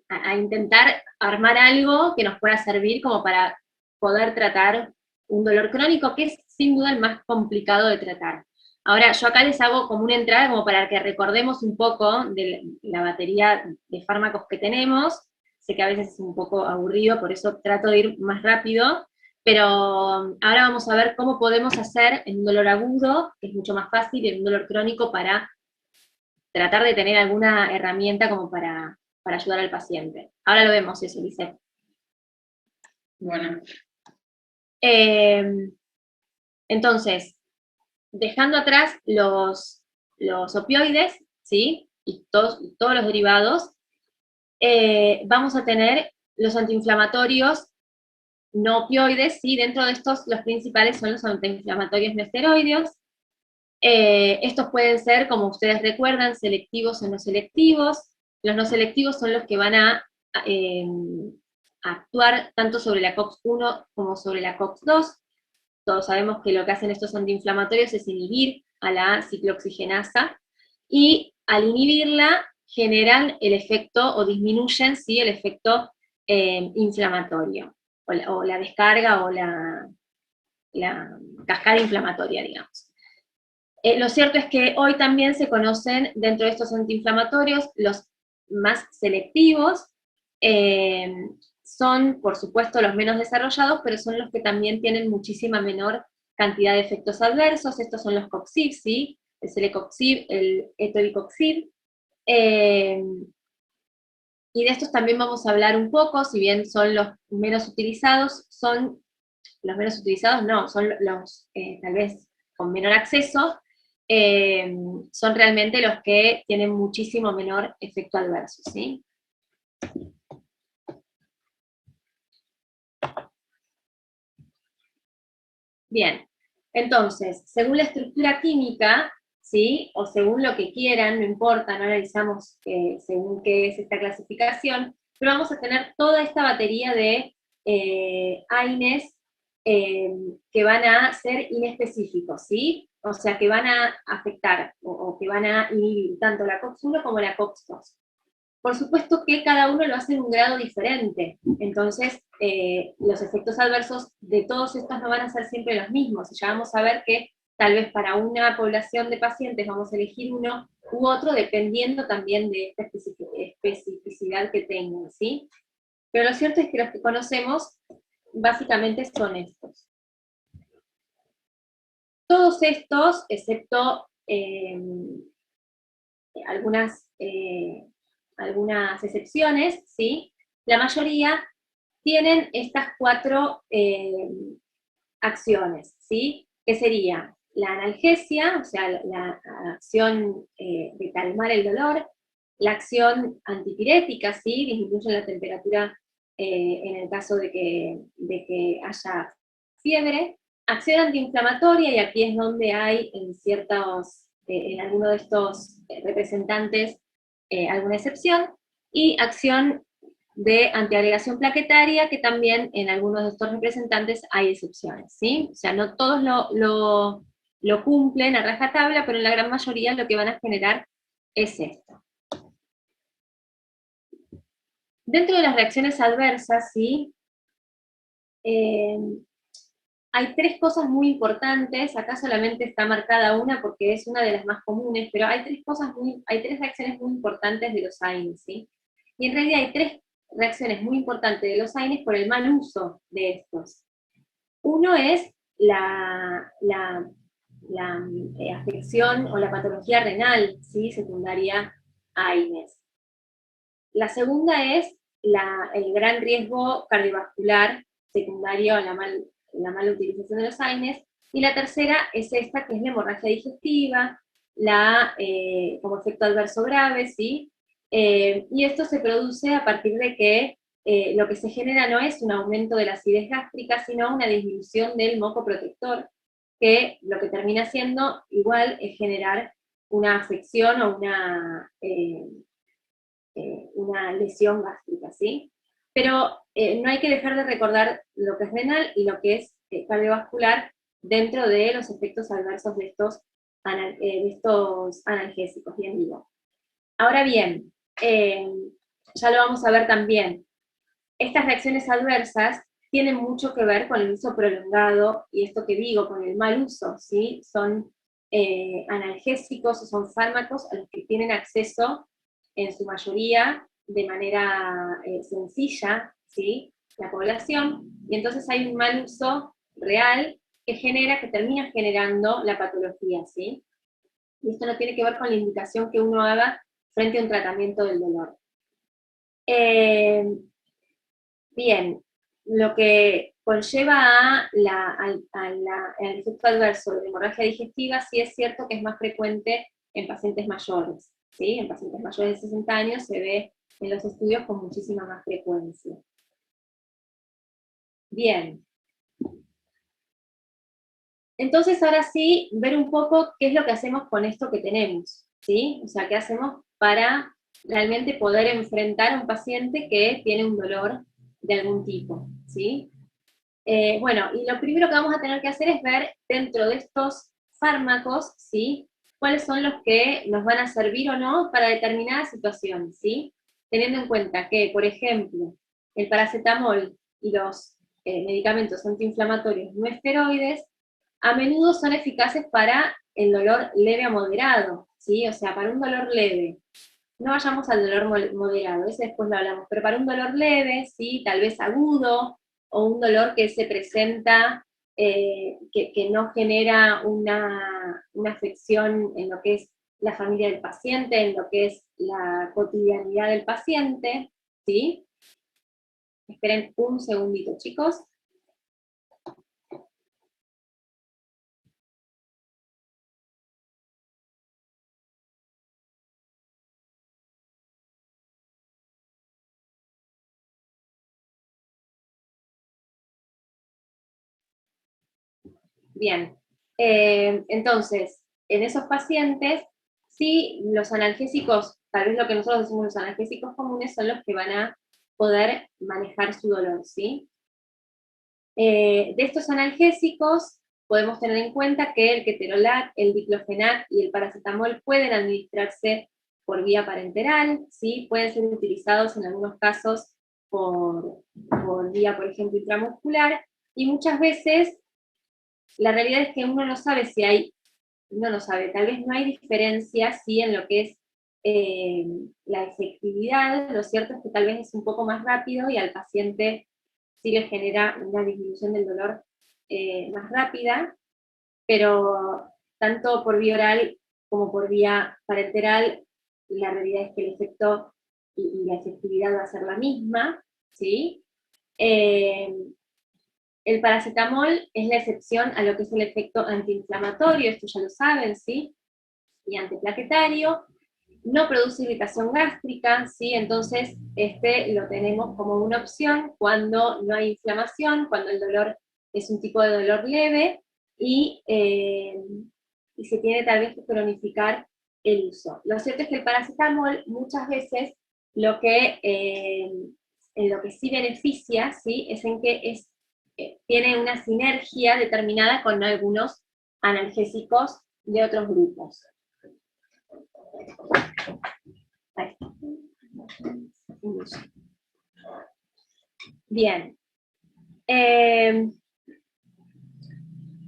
a intentar armar algo que nos pueda servir como para poder tratar un dolor crónico, que es sin duda el más complicado de tratar. Ahora, yo acá les hago como una entrada como para que recordemos un poco de la batería de fármacos que tenemos. Sé que a veces es un poco aburrido, por eso trato de ir más rápido, pero ahora vamos a ver cómo podemos hacer en un dolor agudo, que es mucho más fácil, y en un dolor crónico para tratar de tener alguna herramienta como para ayudar al paciente. Ahora lo vemos eso, Lisette. Bueno, Entonces, dejando atrás los opioides, ¿sí? Y todos los derivados, vamos a tener los antiinflamatorios no opioides, ¿sí? Dentro de estos, los principales son los antiinflamatorios no esteroideos. Estos pueden ser, como ustedes recuerdan, selectivos o no selectivos. Los no selectivos son los que van a eh, actuar tanto sobre la COX-1 como sobre la COX-2. Todos sabemos que lo que hacen estos antiinflamatorios es inhibir a la ciclooxigenasa, y al inhibirla generan el efecto, o disminuyen, ¿sí? El efecto inflamatorio, o la descarga, o la cascada inflamatoria, digamos. Lo cierto es que hoy también se conocen dentro de estos antiinflamatorios los más selectivos, eh, son por supuesto los menos desarrollados, pero son los que también tienen muchísima menor cantidad de efectos adversos. Estos son los COXIB, ¿sí? El celecoxib, el etoricoxib, y de estos también vamos a hablar un poco, si bien son los menos utilizados, son los menos utilizados, no, son los tal vez con menor acceso, son realmente los que tienen muchísimo menor efecto adverso, ¿sí? Bien, entonces, según la estructura química, ¿sí? O según lo que quieran, no importa, no analizamos según qué es esta clasificación, pero vamos a tener toda esta batería de AINES que van a ser inespecíficos, ¿sí? O sea, que van a afectar o que van a inhibir tanto la COX-1 como la COX-2. Por supuesto que cada uno lo hace en un grado diferente, entonces los efectos adversos de todos estos no van a ser siempre los mismos, y ya vamos a ver que tal vez para una población de pacientes vamos a elegir uno u otro dependiendo también de esta especificidad que tengan, ¿sí? Pero lo cierto es que los que conocemos básicamente son estos. Todos estos, excepto algunas excepciones, ¿sí? La mayoría tienen estas cuatro acciones, ¿sí? Que sería la analgesia, o sea, la acción de calmar el dolor, la acción antipirética, ¿sí? Disminuye la temperatura en el caso de que haya fiebre, acción antiinflamatoria, y aquí es donde hay en alguno de estos representantes alguna excepción, y acción de antiagregación plaquetaria, que también en algunos de estos representantes hay excepciones, ¿sí? O sea, no todos lo cumplen a rajatabla, pero en la gran mayoría lo que van a generar es esto. Dentro de las reacciones adversas, ¿sí? Hay tres cosas muy importantes, acá solamente está marcada una porque es una de las más comunes, pero hay tres reacciones muy importantes de los AINES, ¿sí? Y en realidad hay tres reacciones muy importantes de los AINES por el mal uso de estos. Uno es la afección o la patología renal, ¿sí? Secundaria a AINES. La segunda es el gran riesgo cardiovascular secundario a la mala utilización de los AINES, y la tercera es esta, que es la hemorragia digestiva, como efecto adverso grave, ¿sí? Y esto se produce a partir de que lo que se genera no es un aumento de la acidez gástrica, sino una disminución del moco protector, que lo que termina haciendo igual es generar una afección o una lesión gástrica, ¿sí? Pero no hay que dejar de recordar lo que es renal y lo que es cardiovascular dentro de los efectos adversos de estos analgésicos, bien digo. Ahora bien, ya lo vamos a ver también, estas reacciones adversas tienen mucho que ver con el uso prolongado, y esto que digo, con el mal uso, ¿sí? Son analgésicos o son fármacos a los que tienen acceso en su mayoría de manera sencilla, ¿sí? La población, y entonces hay un mal uso real que termina generando la patología, ¿sí? Y esto no tiene que ver con la indicación que uno haga frente a un tratamiento del dolor. Bien, lo que conlleva al efecto adverso de hemorragia digestiva, sí es cierto que es más frecuente en pacientes mayores, ¿sí? En pacientes mayores de 60 años se ve en los estudios con muchísima más frecuencia. Bien. Entonces ahora sí, ver un poco qué es lo que hacemos con esto que tenemos, ¿sí? O sea, qué hacemos para realmente poder enfrentar a un paciente que tiene un dolor de algún tipo, ¿sí? Bueno, y lo primero que vamos a tener que hacer es ver dentro de estos fármacos, ¿sí? Cuáles son los que nos van a servir o no para determinadas situaciones, ¿sí? Teniendo en cuenta que, por ejemplo, el paracetamol y los medicamentos antiinflamatorios no esteroides a menudo son eficaces para el dolor leve a moderado, ¿sí? O sea, para un dolor leve. No vayamos al dolor moderado, ese después lo hablamos, pero para un dolor leve, ¿sí? Tal vez agudo, o un dolor que se presenta, que no genera una afección en lo que es la familia del paciente, en lo que es la cotidianidad del paciente, ¿sí? Esperen un segundito, chicos. Bien, entonces, en esos pacientes, sí, los analgésicos, tal vez lo que nosotros decimos los analgésicos comunes, son los que van a poder manejar su dolor, ¿sí? De estos analgésicos, podemos tener en cuenta que el ketorolac, el diclofenac y el paracetamol pueden administrarse por vía parenteral, ¿sí? Pueden ser utilizados en algunos casos por vía, por ejemplo, intramuscular, y muchas veces la realidad es que uno no sabe no lo sabe, tal vez no hay diferencia, ¿sí? En lo que es la efectividad. Lo cierto es que tal vez es un poco más rápido y al paciente sí le genera una disminución del dolor más rápida, pero tanto por vía oral como por vía parenteral, la realidad es que el efecto y la efectividad va a ser la misma, ¿sí? El paracetamol es la excepción a lo que es el efecto antiinflamatorio, esto ya lo saben, ¿sí? Y antiplaquetario. No produce irritación gástrica, ¿sí? Entonces este lo tenemos como una opción cuando no hay inflamación, cuando el dolor es un tipo de dolor leve, y se tiene tal vez que cronificar el uso. Lo cierto es que el paracetamol muchas veces En lo que sí beneficia, ¿sí? Es en que tiene una sinergia determinada con algunos analgésicos de otros grupos. Ahí está. Bien.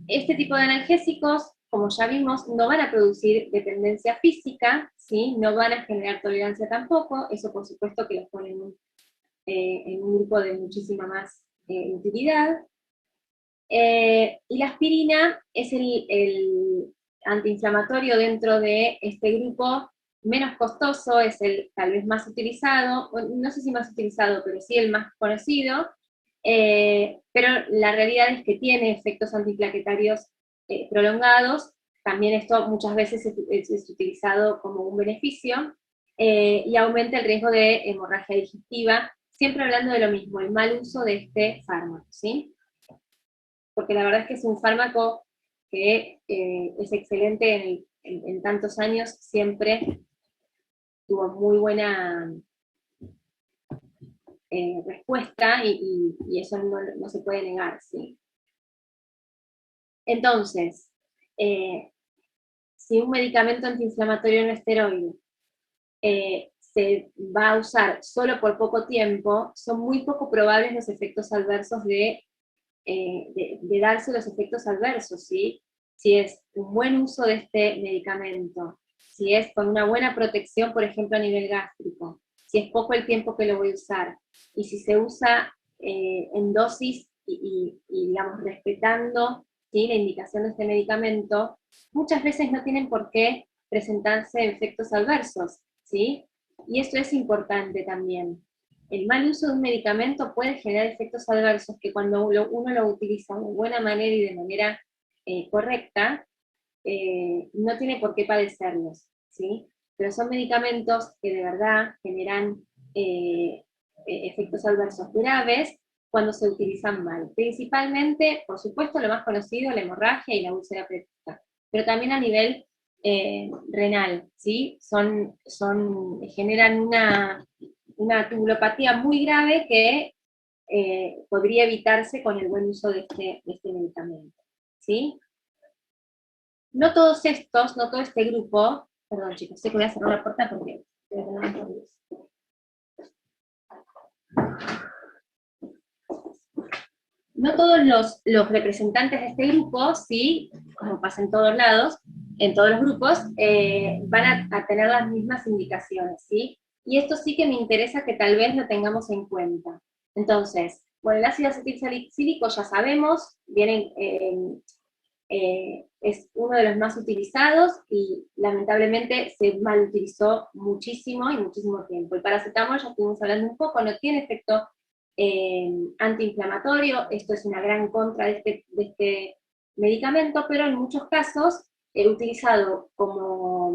Este tipo de analgésicos, como ya vimos, no van a producir dependencia física, ¿sí? No van a generar tolerancia tampoco, eso por supuesto que los pone en un grupo de muchísima más utilidad. Y la aspirina es el antiinflamatorio dentro de este grupo menos costoso, es el tal vez más utilizado, no sé si más utilizado, pero sí el más conocido, pero la realidad es que tiene efectos antiplaquetarios prolongados, también esto muchas veces es utilizado como un beneficio, y aumenta el riesgo de hemorragia digestiva, siempre hablando de lo mismo, el mal uso de este fármaco, ¿sí? Porque la verdad es que es un fármaco que es excelente en tantos años, siempre tuvo muy buena respuesta y eso no se puede negar, ¿sí? Entonces, si un medicamento antiinflamatorio no esteroide se va a usar solo por poco tiempo, son muy poco probables los efectos adversos de darse los efectos adversos, ¿sí? Si es un buen uso de este medicamento, si es con una buena protección, por ejemplo, a nivel gástrico, si es poco el tiempo que lo voy a usar, y si se usa en dosis digamos, respetando, ¿sí?, la indicación de este medicamento, muchas veces no tienen por qué presentarse efectos adversos, ¿sí? Y esto es importante también. El mal uso de un medicamento puede generar efectos adversos que cuando uno lo utiliza de buena manera y de manera correcta, no tiene por qué padecerlos, ¿sí? Pero son medicamentos que de verdad generan efectos adversos graves cuando se utilizan mal. Principalmente, por supuesto, lo más conocido, la hemorragia y la úlcera péptica, pero también a nivel renal, ¿sí? Generan una tubulopatía muy grave que podría evitarse con el buen uso de este medicamento, ¿sí? No todos estos, no todo este grupo, perdón chicos, sé que voy a cerrar la puerta porque no todos los representantes de este grupo, sí, como pasa en todos lados, en todos los grupos, van a tener las mismas indicaciones, ¿sí? Y esto sí que me interesa que tal vez lo tengamos en cuenta. Entonces, bueno, el ácido acetilsalicílico ya sabemos, es uno de los más utilizados y lamentablemente se mal utilizó muchísimo y muchísimo tiempo. El paracetamol, ya estuvimos hablando un poco, no tiene efecto antiinflamatorio, esto es una gran contra de este medicamento, pero en muchos casos utilizado como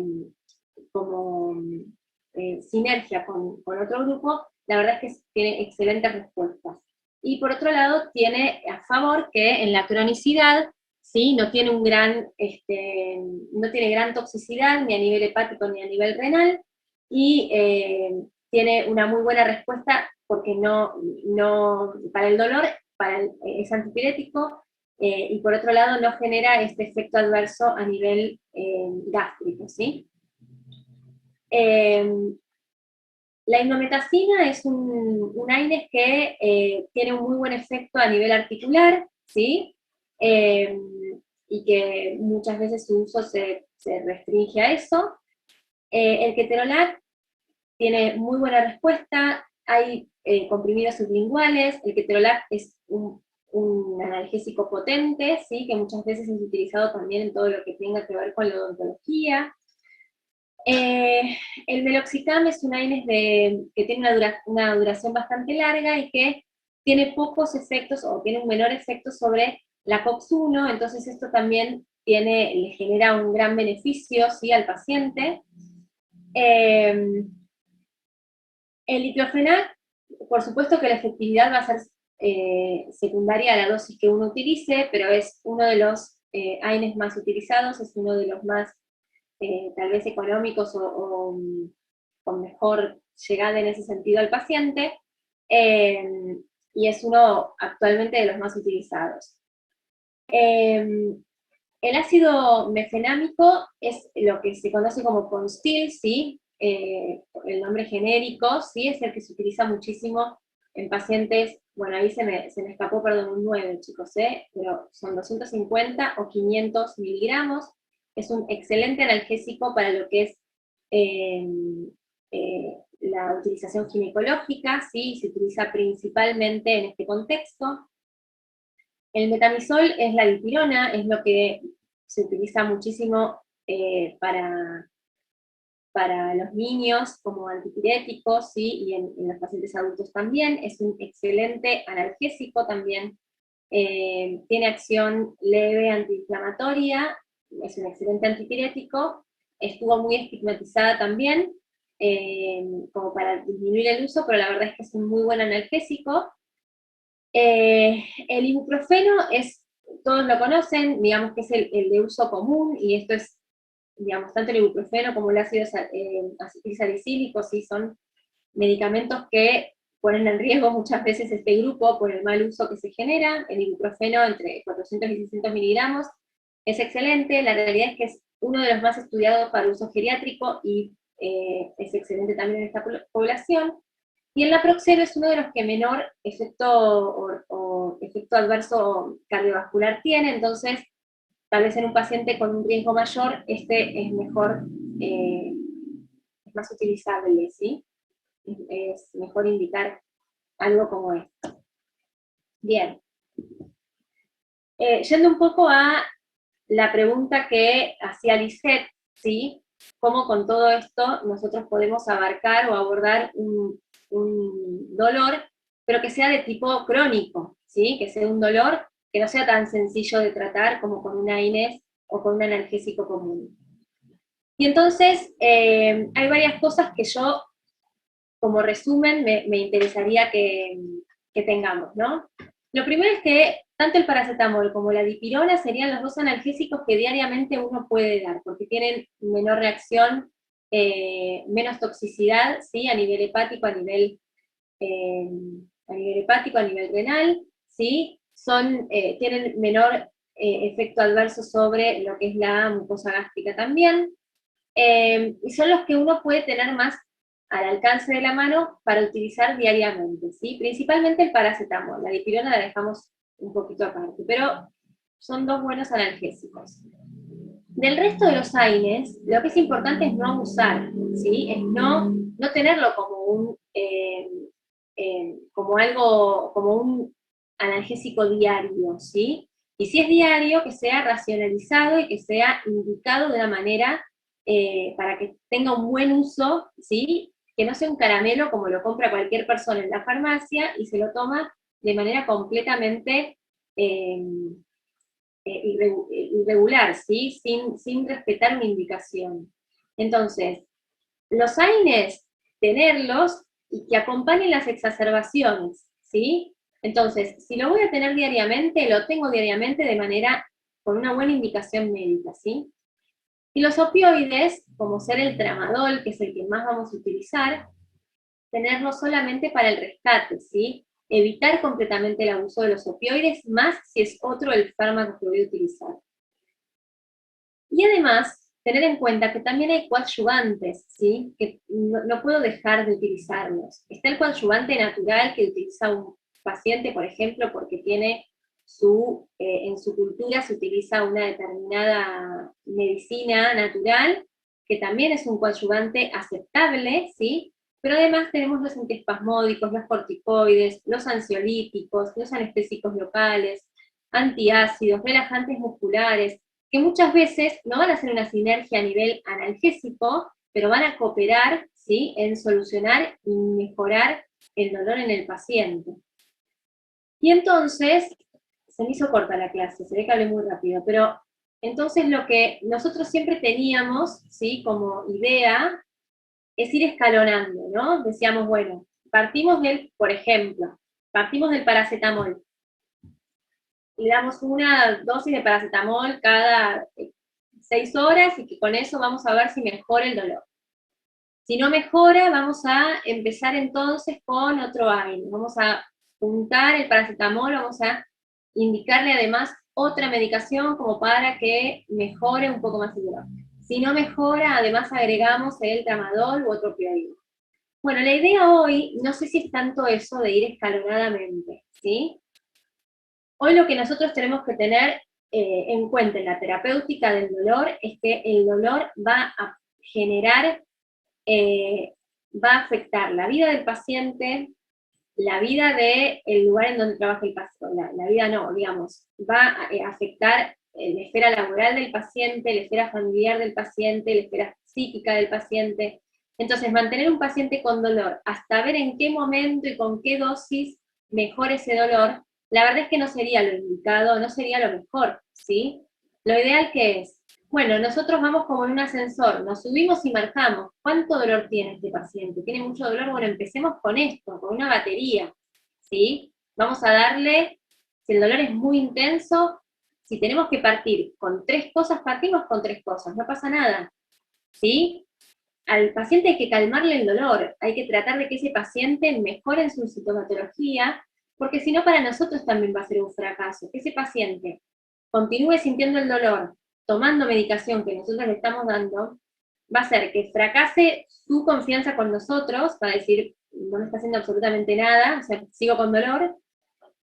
sinergia con otro grupo, la verdad es que tiene excelentes respuestas. Y por otro lado, tiene a favor que en la cronicidad, ¿sí?, no tiene no tiene gran toxicidad ni a nivel hepático ni a nivel renal, y tiene una muy buena respuesta porque para el dolor, es antipirético, y por otro lado no genera este efecto adverso a nivel gástrico, ¿sí? La indometacina es un AINES que tiene un muy buen efecto a nivel articular, ¿sí? Y que muchas veces su uso se restringe a eso. El ketorolac tiene muy buena respuesta, hay comprimidos sublinguales, el ketorolac es un analgésico potente, ¿sí?, que muchas veces es utilizado también en todo lo que tenga que ver con la odontología. El meloxicam es un AINES que tiene una duración bastante larga y que tiene pocos efectos o tiene un menor efecto sobre la COX-1, entonces esto también le genera un gran beneficio, ¿sí?, al paciente. El diclofenac, por supuesto que la efectividad va a ser secundaria a la dosis que uno utilice, pero es uno de los AINES más utilizados, es uno de los más tal vez económicos o con mejor llegada en ese sentido al paciente, y es uno actualmente de los más utilizados. El ácido mefenámico es lo que se conoce como Constil, ¿sí? El nombre genérico, ¿sí? Es el que se utiliza muchísimo en pacientes, bueno, ahí se me escapó, perdón, un 9, chicos, pero son 250 o 500 miligramos. Es un excelente analgésico para lo que es la utilización ginecológica, ¿sí? Se utiliza principalmente en este contexto. El metamizol es la dipirona, es lo que se utiliza muchísimo para los niños como antipiréticos, ¿sí? Y en los pacientes adultos también. Es un excelente analgésico también. Tiene acción leve antiinflamatoria, es un excelente antipirético. Estuvo muy estigmatizada también, como para disminuir el uso, pero la verdad es que es un muy buen analgésico. El ibuprofeno todos lo conocen, digamos que es el de uso común, y esto es, digamos, tanto el ibuprofeno como el ácido acetilsalicílico, ¿sí? Son medicamentos que ponen en riesgo muchas veces este grupo por el mal uso que se genera. El ibuprofeno entre 400 y 600 miligramos es excelente, la realidad es que es uno de los más estudiados para uso geriátrico y es excelente también en esta población. Y el naproxeno es uno de los que menor efecto o efecto adverso cardiovascular tiene, entonces tal vez en un paciente con un riesgo mayor, este es mejor, es más utilizable, ¿sí? Es mejor indicar algo como esto. Bien. Yendo un poco a la pregunta que hacía Lisette, ¿sí? ¿Cómo con todo esto nosotros podemos abarcar o abordar un dolor, pero que sea de tipo crónico, ¿sí? Que sea un dolor que no sea tan sencillo de tratar como con una AINES o con un analgésico común. Y entonces, hay varias cosas que yo, como resumen, me interesaría que tengamos, ¿no? Lo primero es que tanto el paracetamol como la dipirona serían los dos analgésicos que diariamente uno puede dar, porque tienen menor reacción, menos toxicidad, ¿sí? A nivel hepático, a nivel renal, ¿sí? Tienen menor efecto adverso sobre lo que es la mucosa gástrica también, y son los que uno puede tener más al alcance de la mano para utilizar diariamente, ¿sí? Principalmente el paracetamol, la dipirona la dejamos un poquito aparte, pero son dos buenos analgésicos. Del resto de los AINES, lo que es importante es no abusar, ¿sí? Es no tenerlo como un analgésico diario, ¿sí? Y si es diario, que sea racionalizado y que sea indicado de una manera para que tenga un buen uso, ¿sí? Que no sea un caramelo como lo compra cualquier persona en la farmacia y se lo toma de manera completamente irregular, ¿sí? Sin respetar una indicación. Entonces, los AINES, tenerlos y que acompañen las exacerbaciones, ¿sí? Entonces, si lo voy a tener diariamente, lo tengo diariamente de manera, con una buena indicación médica, ¿sí? Y los opioides, como ser el tramadol, que es el que más vamos a utilizar, tenerlo solamente para el rescate, ¿sí? Evitar completamente el abuso de los opioides, más si es otro el fármaco que voy a utilizar. Y además, tener en cuenta que también hay coadyuvantes, ¿sí? Que no puedo dejar de utilizarlos. Está el coadyuvante natural que utiliza un paciente, por ejemplo, porque tiene en su cultura se utiliza una determinada medicina natural, que también es un coadyuvante aceptable, ¿sí? Pero además tenemos los antiespasmódicos, los corticoides, los ansiolíticos, los anestésicos locales, antiácidos, relajantes musculares, que muchas veces no van a hacer una sinergia a nivel analgésico, pero van a cooperar, ¿sí? En solucionar y mejorar el dolor en el paciente. Y entonces, se me hizo corta la clase, se ve que hablé muy rápido, pero entonces lo que nosotros siempre teníamos, ¿sí? Como idea, es ir escalonando, ¿no? Decíamos, bueno, por ejemplo, partimos del paracetamol. Le damos una dosis de paracetamol cada 6 horas y que con eso vamos a ver si mejora el dolor. Si no mejora, vamos a empezar entonces con otro AINE. Vamos a juntar el paracetamol, vamos a indicarle además otra medicación como para que mejore un poco más el dolor. Si no mejora, además agregamos el tramadol u otro opioide. Bueno, la idea hoy, no sé si es tanto eso de ir escalonadamente, ¿sí? Hoy lo que nosotros tenemos que tener en cuenta en la terapéutica del dolor es que el dolor va a generar, va a afectar la vida del paciente, la vida del lugar en donde trabaja el paciente, la vida no, digamos, va a afectar la esfera laboral del paciente, la esfera familiar del paciente, la esfera psíquica del paciente. Entonces, mantener un paciente con dolor hasta ver en qué momento y con qué dosis mejora ese dolor, la verdad es que no sería lo indicado, no sería lo mejor, ¿sí? Lo ideal que es, bueno, nosotros vamos como en un ascensor, nos subimos y marcamos, ¿cuánto dolor tiene este paciente? ¿Tiene mucho dolor? Bueno, empecemos con esto, con una batería, ¿sí? Vamos a darle, si el dolor es muy intenso, si tenemos que partir con 3 cosas, partimos con 3 cosas, no pasa nada, ¿sí? Al paciente hay que calmarle el dolor, hay que tratar de que ese paciente mejore en su sintomatología, porque si no para nosotros también va a ser un fracaso, que ese paciente continúe sintiendo el dolor, tomando medicación que nosotros le estamos dando, va a hacer que fracase su confianza con nosotros, va a decir, no me está haciendo absolutamente nada, o sea, sigo con dolor,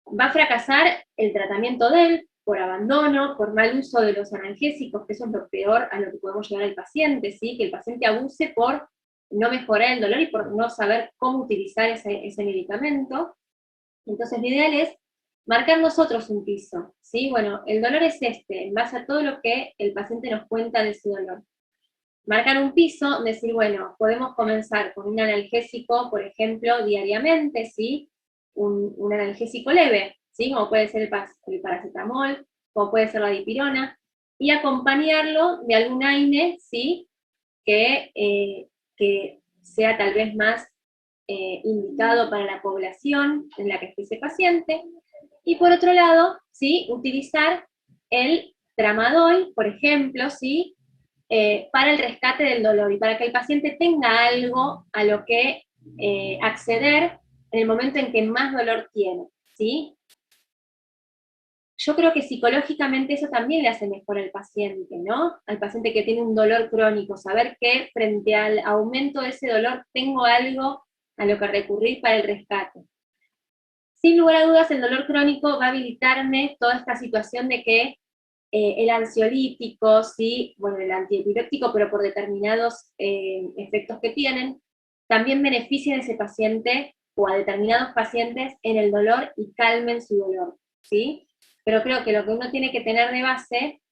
va a fracasar el tratamiento de él, por abandono, por mal uso de los analgésicos, que eso es lo peor a lo que podemos llevar al paciente, ¿sí? Que el paciente abuse por no mejorar el dolor y por no saber cómo utilizar ese medicamento. Entonces, lo ideal es marcar nosotros un piso, ¿sí? Bueno, el dolor es este, en base a todo lo que el paciente nos cuenta de ese dolor. Marcar un piso, decir, bueno, podemos comenzar con un analgésico, por ejemplo, diariamente, ¿sí? Un analgésico leve, ¿sí? Como puede ser el paracetamol, como puede ser la dipirona, y acompañarlo de algún AINE, ¿sí? Que sea tal vez más indicado para la población en la que esté ese paciente. Y por otro lado, ¿sí? Utilizar el tramadol, por ejemplo, ¿sí? Para el rescate del dolor y para que el paciente tenga algo a lo que acceder en el momento en que más dolor tiene, ¿sí? Yo creo que psicológicamente eso también le hace mejor al paciente, ¿no? Al paciente que tiene un dolor crónico, saber que frente al aumento de ese dolor tengo algo a lo que recurrir para el rescate. Sin lugar a dudas, el dolor crónico va a habilitarme toda esta situación de que el ansiolítico, ¿sí? Bueno, el antiepiléptico, pero por determinados efectos que tienen, también benefician a ese paciente o a determinados pacientes en el dolor y calmen su dolor, ¿sí? Pero creo que lo que uno tiene que tener de base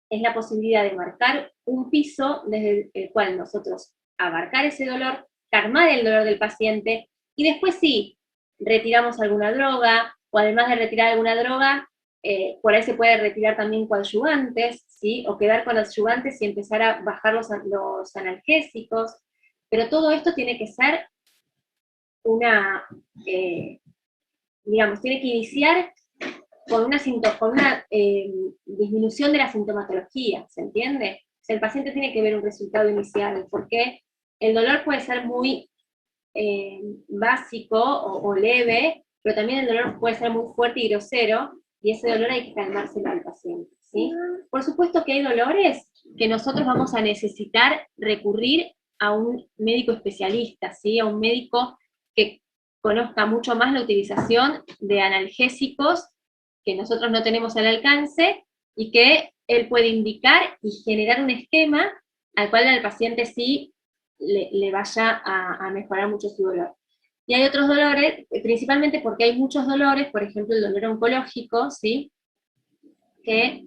es la posibilidad de marcar un piso desde el cual nosotros abarcar ese dolor, calmar el dolor del paciente, y después sí, retiramos alguna droga, o además de retirar alguna droga, por ahí se puede retirar también coadyuvantes, ¿sí? O quedar con adyuvantes y empezar a bajar los analgésicos, pero todo esto tiene que ser una, digamos, tiene que iniciar con una disminución de la sintomatología, ¿se entiende? O sea, el paciente tiene que ver un resultado inicial, porque el dolor puede ser muy básico o leve, pero también el dolor puede ser muy fuerte y grosero, y ese dolor hay que calmárselo al paciente, ¿sí? Por supuesto que hay dolores que nosotros vamos a necesitar recurrir a un médico especialista, ¿sí? A un médico que conozca mucho más la utilización de analgésicos que nosotros no tenemos al alcance, y que él puede indicar y generar un esquema al cual al paciente sí le vaya a mejorar mucho su dolor. Y hay otros dolores, principalmente porque hay muchos dolores, por ejemplo el dolor oncológico, ¿sí? Que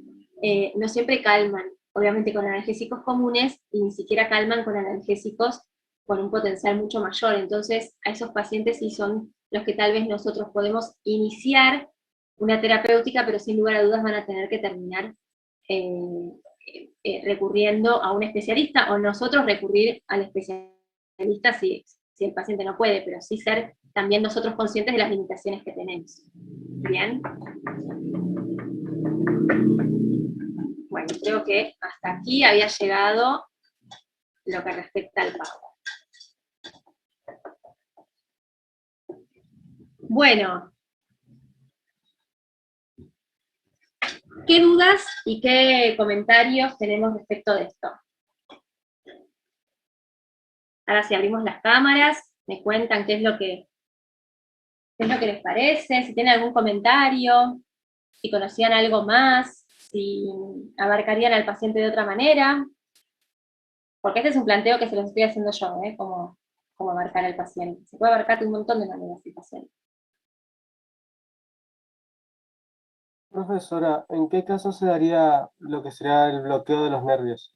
no siempre calman, obviamente con analgésicos comunes, y ni siquiera calman con analgésicos con un potencial mucho mayor. Entonces, a esos pacientes sí son los que tal vez nosotros podemos iniciar una terapéutica, pero sin lugar a dudas van a tener que terminar recurriendo a un especialista, o nosotros recurrir al especialista si el paciente no puede, pero sí ser también nosotros conscientes de las limitaciones que tenemos. ¿Bien? Bueno, creo que hasta aquí había llegado lo que respecta al pago. Bueno, ¿qué dudas y qué comentarios tenemos respecto de esto? Ahora si abrimos las cámaras, me cuentan qué es lo que les parece, si tienen algún comentario, si conocían algo más, si abarcarían al paciente de otra manera, porque este es un planteo que se los estoy haciendo yo, cómo abarcar al paciente. Se puede abarcar de un montón de maneras el paciente. Profesora, ¿en qué caso se daría lo que sería el bloqueo de los nervios?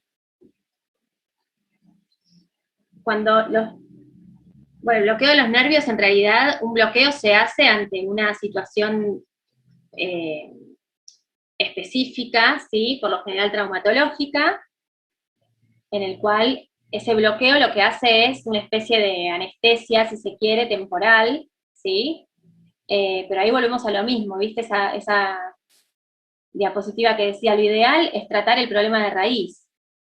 Bueno, el bloqueo de los nervios, en realidad, un bloqueo se hace ante una situación específica, ¿sí? Por lo general traumatológica, en el cual ese bloqueo lo que hace es una especie de anestesia, si se quiere, temporal, ¿sí? Pero ahí volvemos a lo mismo, ¿viste? Esa diapositiva que decía, lo ideal es tratar el problema de raíz.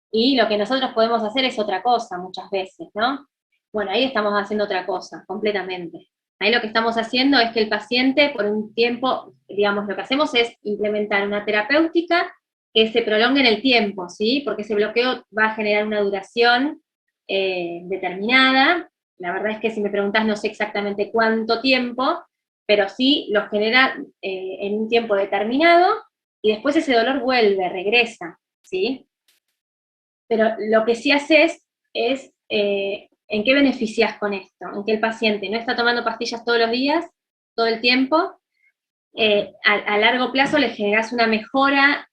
Y lo que nosotros podemos hacer es otra cosa muchas veces, ¿no? Bueno, ahí estamos haciendo otra cosa, completamente. Ahí lo que estamos haciendo es que el paciente, por un tiempo, digamos, lo que hacemos es implementar una terapéutica que se prolongue en el tiempo, ¿sí? Porque ese bloqueo va a generar una duración determinada. La verdad es que si me preguntás no sé exactamente cuánto tiempo, pero sí lo genera en un tiempo determinado, y después ese dolor vuelve, regresa, ¿sí? Pero lo que sí haces es, ¿en qué beneficias con esto? En que el paciente no está tomando pastillas todos los días, todo el tiempo, a largo plazo le generas una mejora,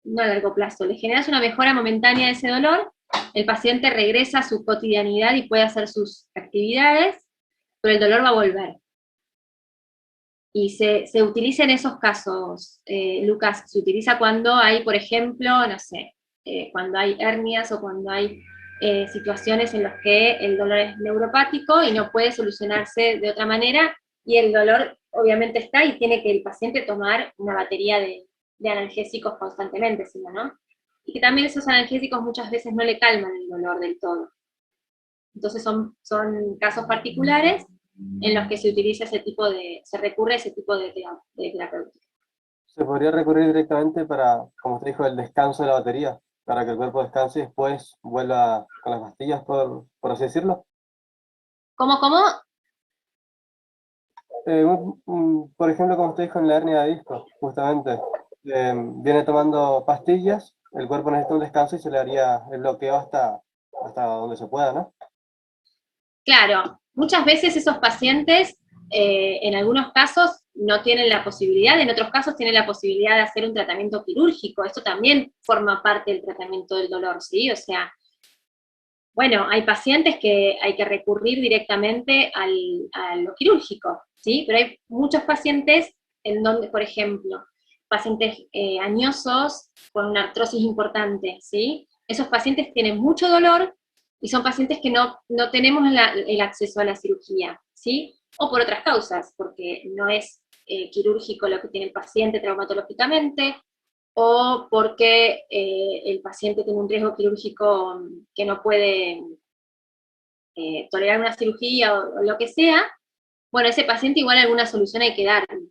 no a largo plazo, le generas una mejora momentánea de ese dolor, el paciente regresa a su cotidianidad y puede hacer sus actividades, pero el dolor va a volver. Y se utiliza en esos casos, Lucas, se utiliza cuando hay, por ejemplo, no sé, cuando hay hernias o cuando hay situaciones en las que el dolor es neuropático y no puede solucionarse de otra manera, y el dolor obviamente está y tiene que el paciente tomar una batería de analgésicos constantemente, sino, ¿no? Y que también esos analgésicos muchas veces no le calman el dolor del todo. Entonces son casos particulares en los que se utiliza se recurre a ese tipo de terapéutica. ¿Se podría recurrir directamente para, como usted dijo, el descanso de la batería? Para que el cuerpo descanse y después vuelva con las pastillas, por así decirlo. ¿Cómo? Por ejemplo, como usted dijo en la hernia de disco, justamente, viene tomando pastillas, el cuerpo necesita un descanso y se le haría el bloqueo hasta donde se pueda, ¿no? Claro, muchas veces esos pacientes, en algunos casos, no tienen la posibilidad, en otros casos tienen la posibilidad de hacer un tratamiento quirúrgico. Esto también forma parte del tratamiento del dolor, ¿sí? O sea, bueno, hay pacientes que hay que recurrir directamente a lo quirúrgico, ¿sí? Pero hay muchos pacientes en donde, por ejemplo, pacientes añosos con una artrosis importante, ¿sí? Esos pacientes tienen mucho dolor y son pacientes que no tenemos el acceso a la cirugía, ¿sí? O por otras causas, porque no es quirúrgico lo que tiene el paciente traumatológicamente, o porque el paciente tiene un riesgo quirúrgico que no puede tolerar una cirugía o lo que sea. Bueno, ese paciente igual alguna solución hay que darle,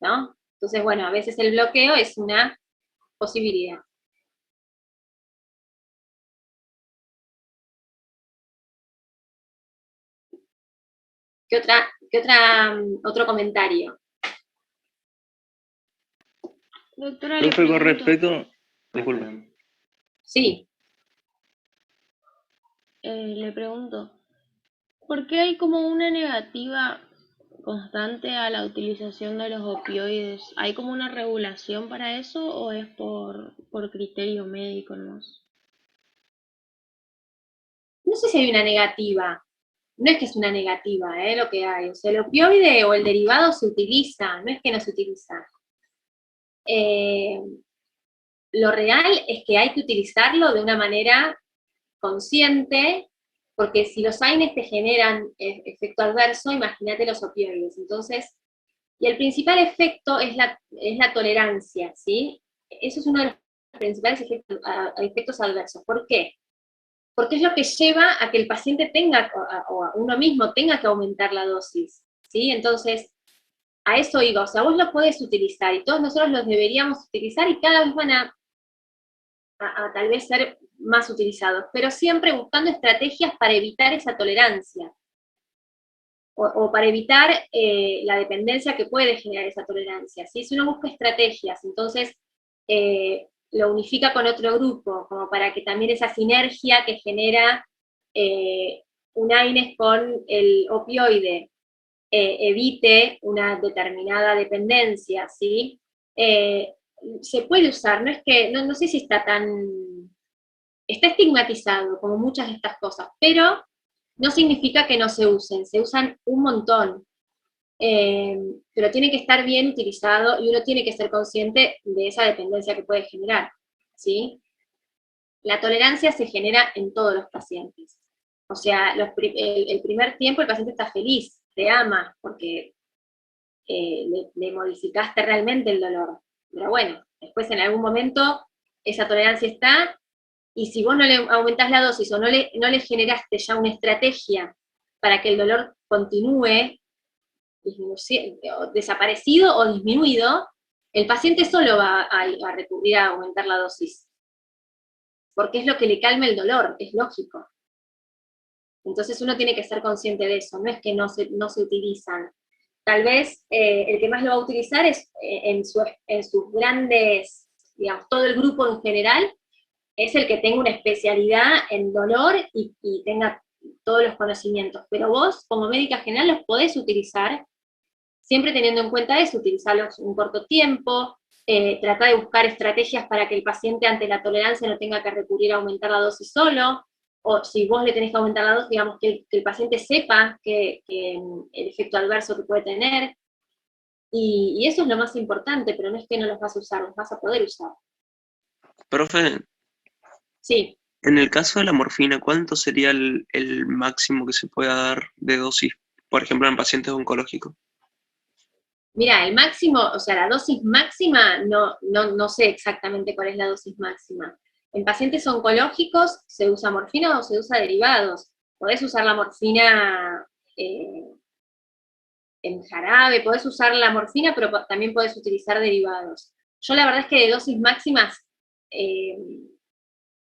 ¿no? Entonces, bueno, a veces el bloqueo es una posibilidad. Otro comentario? Doctora, profe, con respecto, disculpen. Sí. Le pregunto, ¿por qué hay como una negativa constante a la utilización de los opioides? ¿Hay como una regulación para eso o es por criterio médico nomás? No sé si hay una negativa. No es que es una negativa, lo que hay. O sea, el opioide o el derivado se utiliza, no es que no se utiliza. Lo real es que hay que utilizarlo de una manera consciente, porque si los AINES te generan efecto adverso, imagínate los opioides. Entonces, y el principal efecto es la tolerancia, ¿sí? Eso es uno de los principales efectos adversos. ¿Por qué? Porque es lo que lleva a que el paciente tenga, o a uno mismo tenga que aumentar la dosis, ¿sí? Entonces, a eso iba, o sea, vos lo podés utilizar y todos nosotros los deberíamos utilizar y cada vez van a tal vez ser más utilizados, pero siempre buscando estrategias para evitar esa tolerancia o para evitar la dependencia que puede generar esa tolerancia, ¿sí? Si uno busca estrategias, entonces lo unifica con otro grupo, como para que también esa sinergia que genera un AINES con el opioide evite una determinada dependencia, ¿sí? Se puede usar, no es que, no sé si está está estigmatizado como muchas de estas cosas, pero no significa que no se usen, se usan un montón, pero tiene que estar bien utilizado y uno tiene que ser consciente de esa dependencia que puede generar, ¿sí? La tolerancia se genera en todos los pacientes. O sea, el primer tiempo el paciente está feliz, te ama, porque le modificaste realmente el dolor. Pero bueno, después en algún momento esa tolerancia está, y si vos no le aumentás la dosis o no le generaste ya una estrategia para que el dolor continúe desaparecido o disminuido, el paciente solo va a recurrir a aumentar la dosis, porque es lo que le calma el dolor, es lógico. Entonces uno tiene que ser consciente de eso, no es que no se utilizan. Tal vez el que más lo va a utilizar es en sus grandes, digamos, todo el grupo en general, es el que tenga una especialidad en dolor y tenga todos los conocimientos. Pero vos, como médica general, los podés utilizar, siempre teniendo en cuenta eso, utilizarlos un corto tiempo, tratar de buscar estrategias para que el paciente ante la tolerancia no tenga que recurrir a aumentar la dosis solo, o si vos le tenés que aumentar la dosis, digamos, que el paciente sepa que el efecto adverso que puede tener, y eso es lo más importante, pero no es que no los vas a usar, los vas a poder usar. Profe, Sí. en el caso de la morfina, ¿cuánto sería el máximo que se pueda dar de dosis, por ejemplo, en pacientes oncológicos? Mira, el máximo, o sea, la dosis máxima, no sé exactamente cuál es la dosis máxima. En pacientes oncológicos se usa morfina o se usa derivados. Podés usar la morfina en jarabe, podés usar la morfina, pero también podés utilizar derivados. Yo la verdad es que de dosis máximas,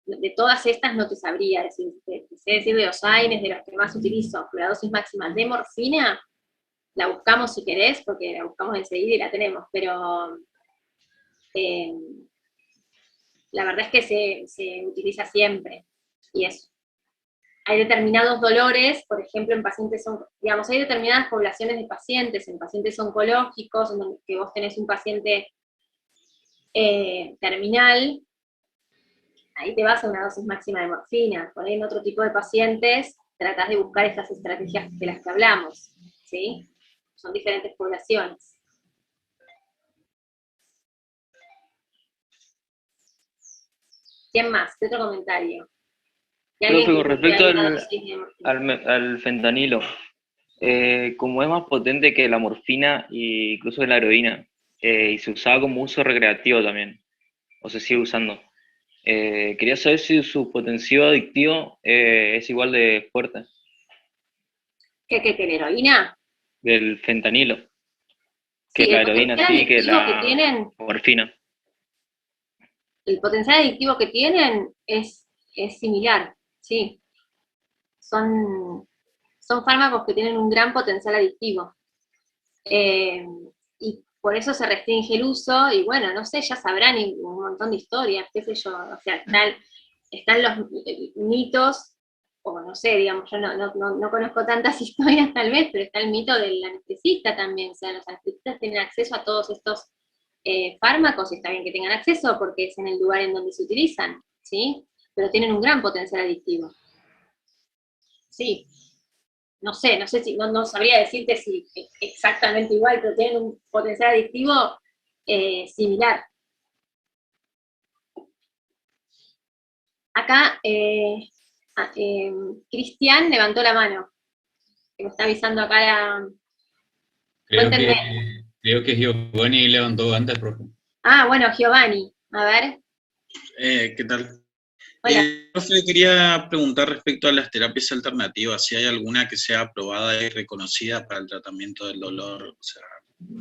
de todas estas no te sabría decir, te sé decir de los AINES, de los que más utilizo, pero la dosis máxima de morfina, la buscamos si querés, porque la buscamos enseguida y la tenemos, pero la verdad es que se utiliza siempre, y eso. Hay determinados dolores, por ejemplo, en pacientes, digamos, hay determinadas poblaciones de pacientes, en pacientes oncológicos, en donde vos tenés un paciente terminal, ahí te vas a una dosis máxima de morfina. Por ahí en otro tipo de pacientes tratás de buscar estas estrategias de las que hablamos, ¿sí? Son diferentes poblaciones. ¿Quién más? ¿Qué otro comentario? Profe, con respecto al al fentanilo, como es más potente que la morfina e incluso que la heroína, y se usaba como uso recreativo también, o se sigue usando, quería saber si su potencial adictivo es igual de fuerte ¿Qué, la heroína? del fentanilo, que Sí, la heroína sí, que la morfina. El potencial adictivo que tienen es similar, sí. Son fármacos que tienen un gran potencial adictivo. Y por eso se restringe el uso, y bueno, no sé, ya sabrán un montón de historias, qué sé yo, o sea, están los mitos, o no sé, digamos, yo no conozco tantas historias tal vez, pero está el mito del anestesista también, o sea, los anestesistas tienen acceso a todos estos fármacos, y está bien que tengan acceso porque es en el lugar en donde se utilizan, ¿sí? Pero tienen un gran potencial adictivo. Sí. No sé si, no sabría decirte si exactamente igual, pero tienen un potencial adictivo similar. Acá, Cristian levantó la mano, que me está avisando acá Creo que Giovanni levantó antes, profe. Ah, bueno, Giovanni, a ver. ¿Qué tal? Hola. Profe, quería preguntar respecto a las terapias alternativas, si hay alguna que sea aprobada y reconocida para el tratamiento del dolor, o sea,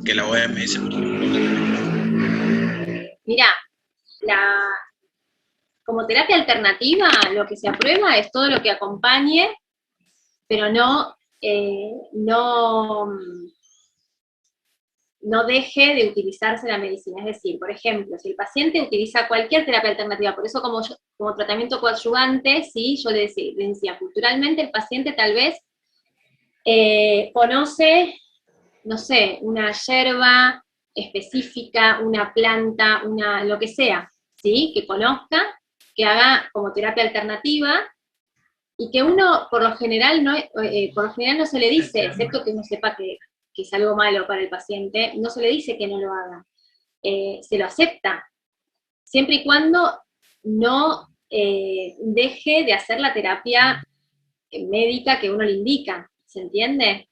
que la OMS, por ejemplo. Mirá, como terapia alternativa, lo que se aprueba es todo lo que acompañe, pero no deje de utilizarse la medicina. Es decir, por ejemplo, si el paciente utiliza cualquier terapia alternativa, por eso como tratamiento coadyuvante, ¿sí? Yo le decía, culturalmente el paciente tal vez conoce, no sé, una yerba específica, una planta, lo que sea, ¿sí? Que conozca, que haga como terapia alternativa, y que uno por lo general no se le dice, excepto que uno sepa que es algo malo para el paciente, no se le dice que no lo haga, se lo acepta, siempre y cuando no deje de hacer la terapia médica que uno le indica, ¿se entiende?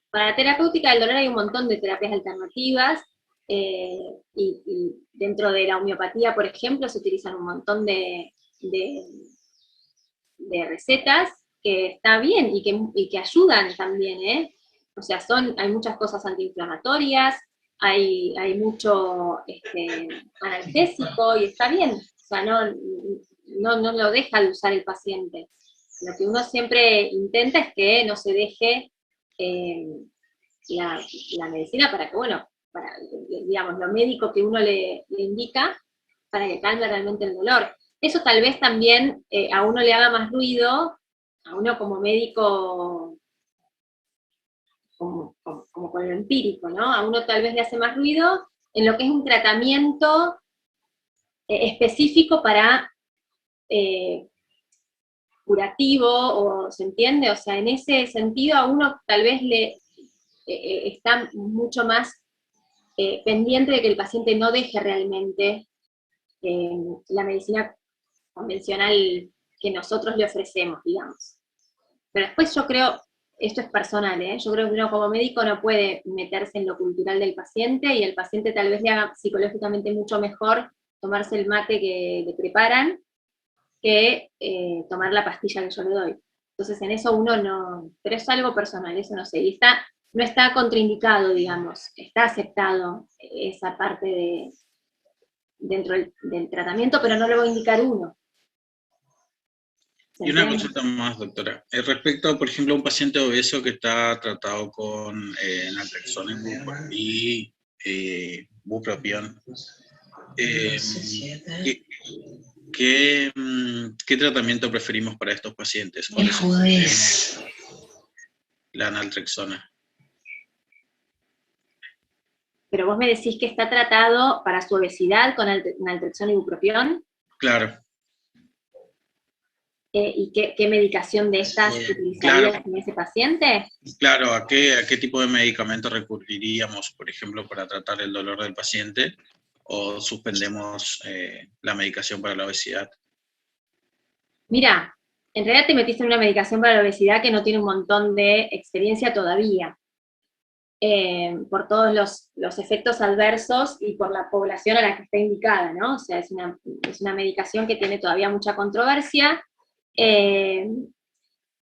Para la terapéutica del dolor hay un montón de terapias alternativas, y dentro de la homeopatía, por ejemplo, se utilizan un montón de recetas que está bien y que ayudan también, ¿eh? O sea, hay muchas cosas antiinflamatorias, hay mucho analgésico y está bien. O sea, no lo deja de usar el paciente. Lo que uno siempre intenta es que no se deje la medicina para que, bueno, digamos, lo médico que uno le indica para que calme realmente el dolor. Eso tal vez también a uno le haga más ruido, a uno como médico, como con lo empírico, ¿no? A uno tal vez le hace más ruido en lo que es un tratamiento específico para curativo, o ¿se entiende? O sea, en ese sentido a uno tal vez está mucho más pendiente de que el paciente no deje realmente la medicina convencional que nosotros le ofrecemos, digamos. Pero después yo creo, esto es personal, yo creo que uno como médico no puede meterse en lo cultural del paciente, y el paciente tal vez le haga psicológicamente mucho mejor tomarse el mate que le preparan que tomar la pastilla que yo le doy. Entonces en eso uno no, pero es algo personal, eso no sé, y no está contraindicado, digamos, está aceptado esa parte dentro del tratamiento, pero no lo va a indicar uno. Y una consulta más, doctora. Respecto, por ejemplo, a un paciente obeso que está tratado con naltrexona y bupropión, ¿qué tratamiento preferimos para estos pacientes? ¿O les ofrecemos la naltrexona? Pero vos me decís que está tratado para su obesidad con naltrexona y bupropión. Claro. ¿Y qué medicación de estas utilizarías en ese paciente? Claro, ¿a qué tipo de medicamento recurriríamos, por ejemplo, para tratar el dolor del paciente? ¿O suspendemos la medicación para la obesidad? Mira, en realidad te metiste en una medicación para la obesidad que no tiene un montón de experiencia todavía, por todos los efectos adversos y por la población a la que está indicada, ¿no? O sea, es una medicación que tiene todavía mucha controversia,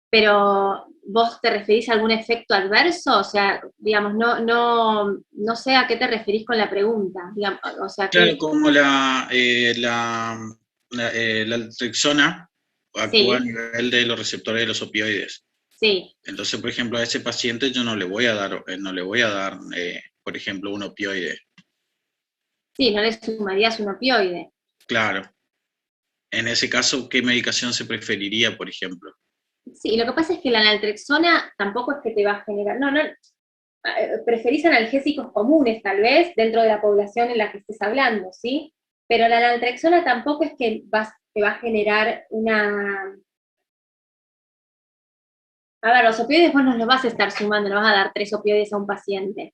pero ¿vos te referís a algún efecto adverso? O sea, digamos, no sé a qué te referís con la pregunta. Digamos, o sea, claro, como la naltrexona actúa a nivel de los receptores de los opioides. Sí. Entonces, por ejemplo, a ese paciente yo no le voy a dar, por ejemplo, un opioide. Sí, no le sumarías un opioide. Claro. En ese caso, ¿qué medicación se preferiría, por ejemplo? Sí, lo que pasa es que la naltrexona tampoco es que te va a generar, preferís analgésicos comunes tal vez, dentro de la población en la que estés hablando, ¿sí? Pero la naltrexona tampoco es que te va a generar una... A ver, los opioides vos no los vas a estar sumando, no vas a dar 3 opioides a un paciente,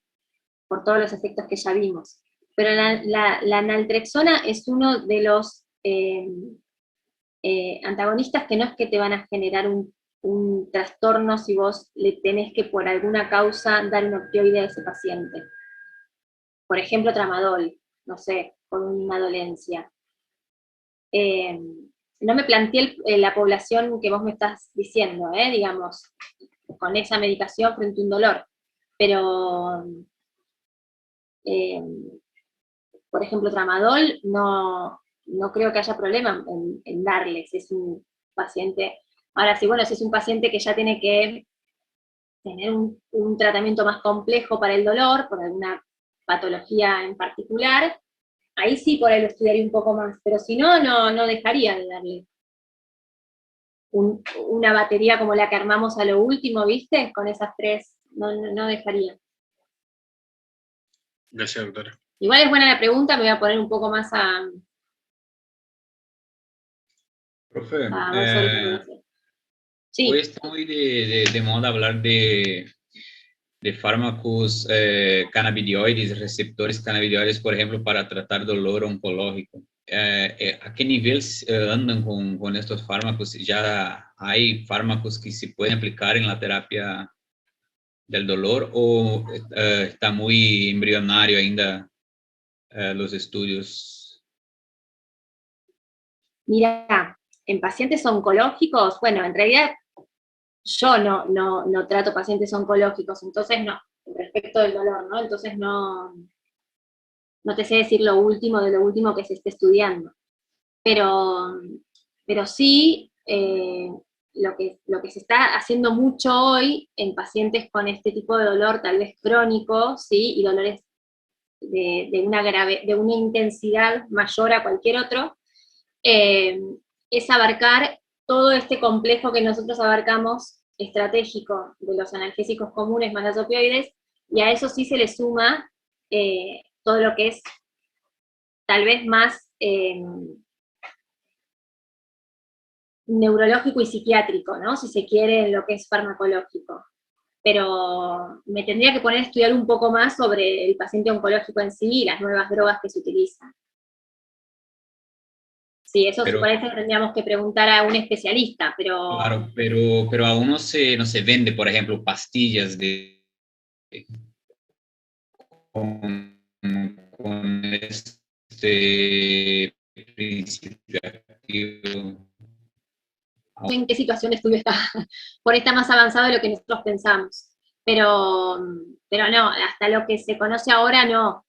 por todos los efectos que ya vimos. Pero la naltrexona es uno de los antagonistas que no es que te van a generar un trastorno si vos le tenés que por alguna causa dar un opioide a ese paciente. Por ejemplo, tramadol, no sé, con una dolencia. no me planteé la población que vos me estás diciendo, digamos, con esa medicación frente a un dolor, pero, por ejemplo, tramadol, no creo que haya problema en darles, es un paciente, ahora sí, bueno, si es un paciente que ya tiene que tener un tratamiento más complejo para el dolor, por alguna patología en particular, ahí sí por ahí lo estudiaría un poco más, pero si no, no dejaría de darle una batería como la que armamos a lo último, ¿viste? Con esas tres, no dejaría. Gracias, doctora. Igual es buena la pregunta, me voy a poner un poco más a Profe, ver sobre esa población. Sí. hoy está muy de moda hablar de fármacos cannabinoides, receptores cannabinoides, por ejemplo, para tratar dolor oncológico. ¿A qué nivel andan con estos fármacos? ¿Ya hay fármacos que se pueden aplicar en la terapia del dolor o está muy embrionario ainda los estudios? Mira, en pacientes oncológicos, bueno, en realidad yo no trato pacientes oncológicos, entonces no, respecto del dolor, ¿no? Entonces no te sé decir lo último de lo último que se esté estudiando. Pero sí, lo que se está haciendo mucho hoy en pacientes con este tipo de dolor, tal vez crónico, ¿sí? Y dolores de una intensidad mayor a cualquier otro, es abarcar todo este complejo que nosotros abarcamos estratégico de los analgésicos comunes más los opioides, y a eso sí se le suma todo lo que es tal vez más neurológico y psiquiátrico, ¿no? Si se quiere, en lo que es farmacológico. Pero me tendría que poner a estudiar un poco más sobre el paciente oncológico en sí y las nuevas drogas que se utilizan. Sí, eso Pero, parece que tendríamos que preguntar a un especialista, pero... Claro, pero aún no se vende, por ejemplo, pastillas con este principio activo. en qué situación de estudio está, por ahí está más avanzado de lo que nosotros pensamos. Pero no, hasta lo que se conoce ahora no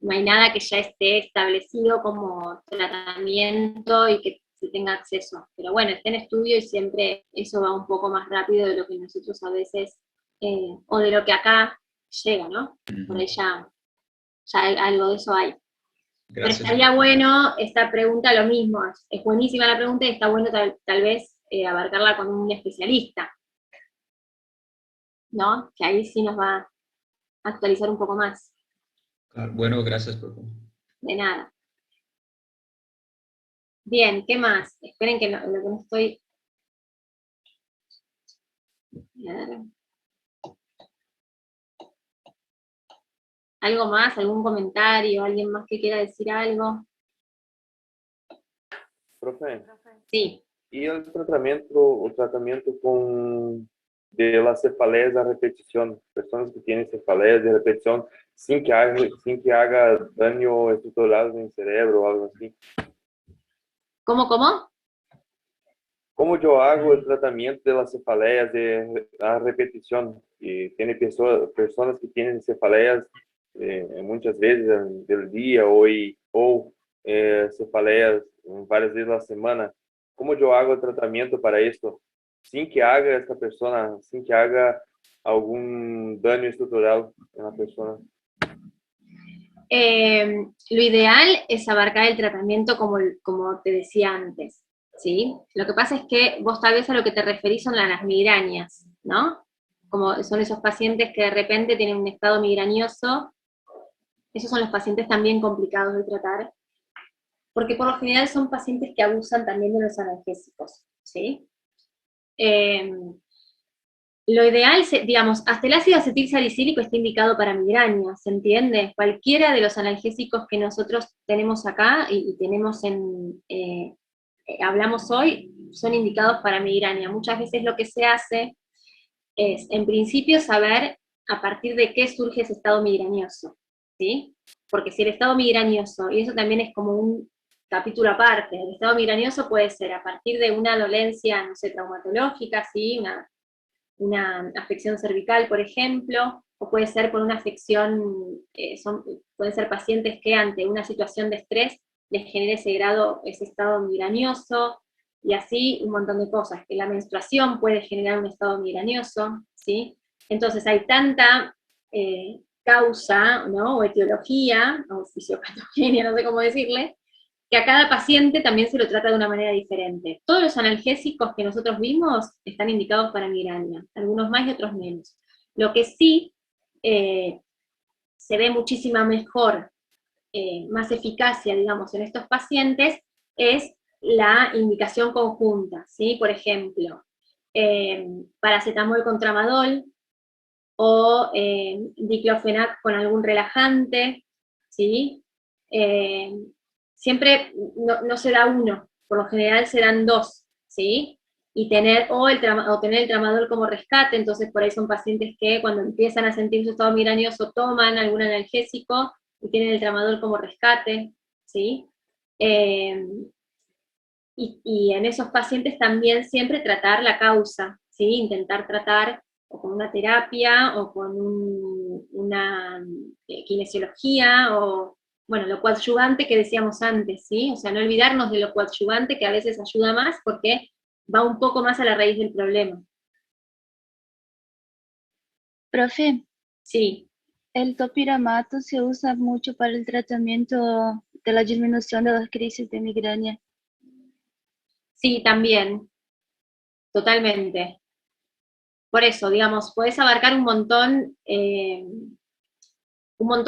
hay nada que ya esté establecido como tratamiento y que se tenga acceso. Pero bueno, está en estudio y siempre eso va un poco más rápido de lo que nosotros a veces, o de lo que acá llega, ¿no? Por ahí ya algo de eso hay. Pero Gracias. estaría bueno esta pregunta, lo mismo, es buenísima la pregunta y está bueno tal vez abarcarla con un especialista, ¿no? Que ahí sí nos va a actualizar un poco más. Claro, bueno, gracias, profe. De nada. Bien, ¿qué más? Esperen que lo que no estoy... A ver. ¿Algo más? ¿Algún comentario? ¿Alguien más que quiera decir algo? Profe, Sí. y el tratamiento de las cefaleas a repetición, personas que tienen cefaleas de repetición sin que haga daño estructural en el cerebro o algo así. ¿Cómo? ¿Cómo yo hago el tratamiento de las cefaleas a repetición? Y tiene personas que tienen cefaleas muchas veces del día o cefaleas varias veces a la semana. ¿Cómo yo hago el tratamiento para esto? Sin que haga algún daño estructural en la persona. Lo ideal es abarcar el tratamiento como te decía antes, ¿sí? Lo que pasa es que vos tal vez a lo que te referís son las migrañas, ¿no? Como son esos pacientes que de repente tienen un estado migrañoso, esos son los pacientes también complicados de tratar, porque por lo general son pacientes que abusan también de los analgésicos, ¿sí? Lo ideal, digamos, hasta el ácido acetilsalicílico está indicado para migraña, ¿se entiende? Cualquiera de los analgésicos que nosotros tenemos acá y tenemos hablamos hoy, son indicados para migraña. Muchas veces lo que se hace es, en principio, saber a partir de qué surge ese estado migrañoso, ¿sí? Porque si el estado migrañoso, y eso también es como capítulo aparte. El estado migrañoso puede ser a partir de una dolencia, no sé, traumatológica, ¿sí? Una afección cervical, por ejemplo, o puede ser por una afección, pueden ser pacientes que ante una situación de estrés les genere ese estado migrañoso, y así un montón de cosas, que la menstruación puede generar un estado migrañoso, ¿sí? Entonces hay tanta causa, ¿no? O etiología, o fisiopatogenia, no sé cómo decirle, que a cada paciente también se lo trata de una manera diferente. Todos los analgésicos que nosotros vimos están indicados para migraña, algunos más y otros menos. Lo que sí se ve muchísima mejor, más eficacia, digamos, en estos pacientes, es la indicación conjunta, ¿sí? Por ejemplo, paracetamol con tramadol, o diclofenac con algún relajante, ¿sí? Siempre no se da uno, por lo general se dan dos, ¿sí? Y tener el tramadol como rescate, entonces por ahí son pacientes que cuando empiezan a sentir su estado migrañoso toman algún analgésico y tienen el tramadol como rescate, ¿sí? Y en esos pacientes también siempre tratar la causa, ¿sí? Intentar tratar o con una terapia, o con una kinesiología, o, bueno, lo coadyuvante que decíamos antes, ¿sí? O sea, no olvidarnos de lo coadyuvante, que a veces ayuda más, porque va un poco más a la raíz del problema. Profe, Sí, el topiramato se usa mucho para el tratamiento de la disminución de las crisis de migraña. sí, también, totalmente. Por eso, digamos, podés abarcar un montón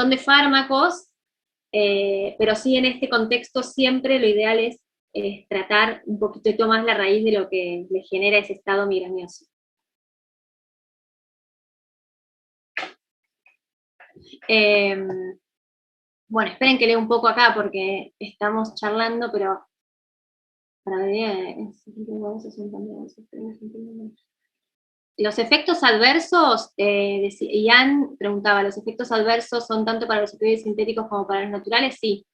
de fármacos, pero sí, en este contexto siempre lo ideal es tratar un poquito más la raíz de lo que le genera ese estado migrañoso. Bueno, esperen que lea un poco acá porque estamos charlando, pero para ver, los efectos adversos, Ian preguntaba, ¿los efectos adversos son tanto para los opioides sintéticos como para los naturales? Sí,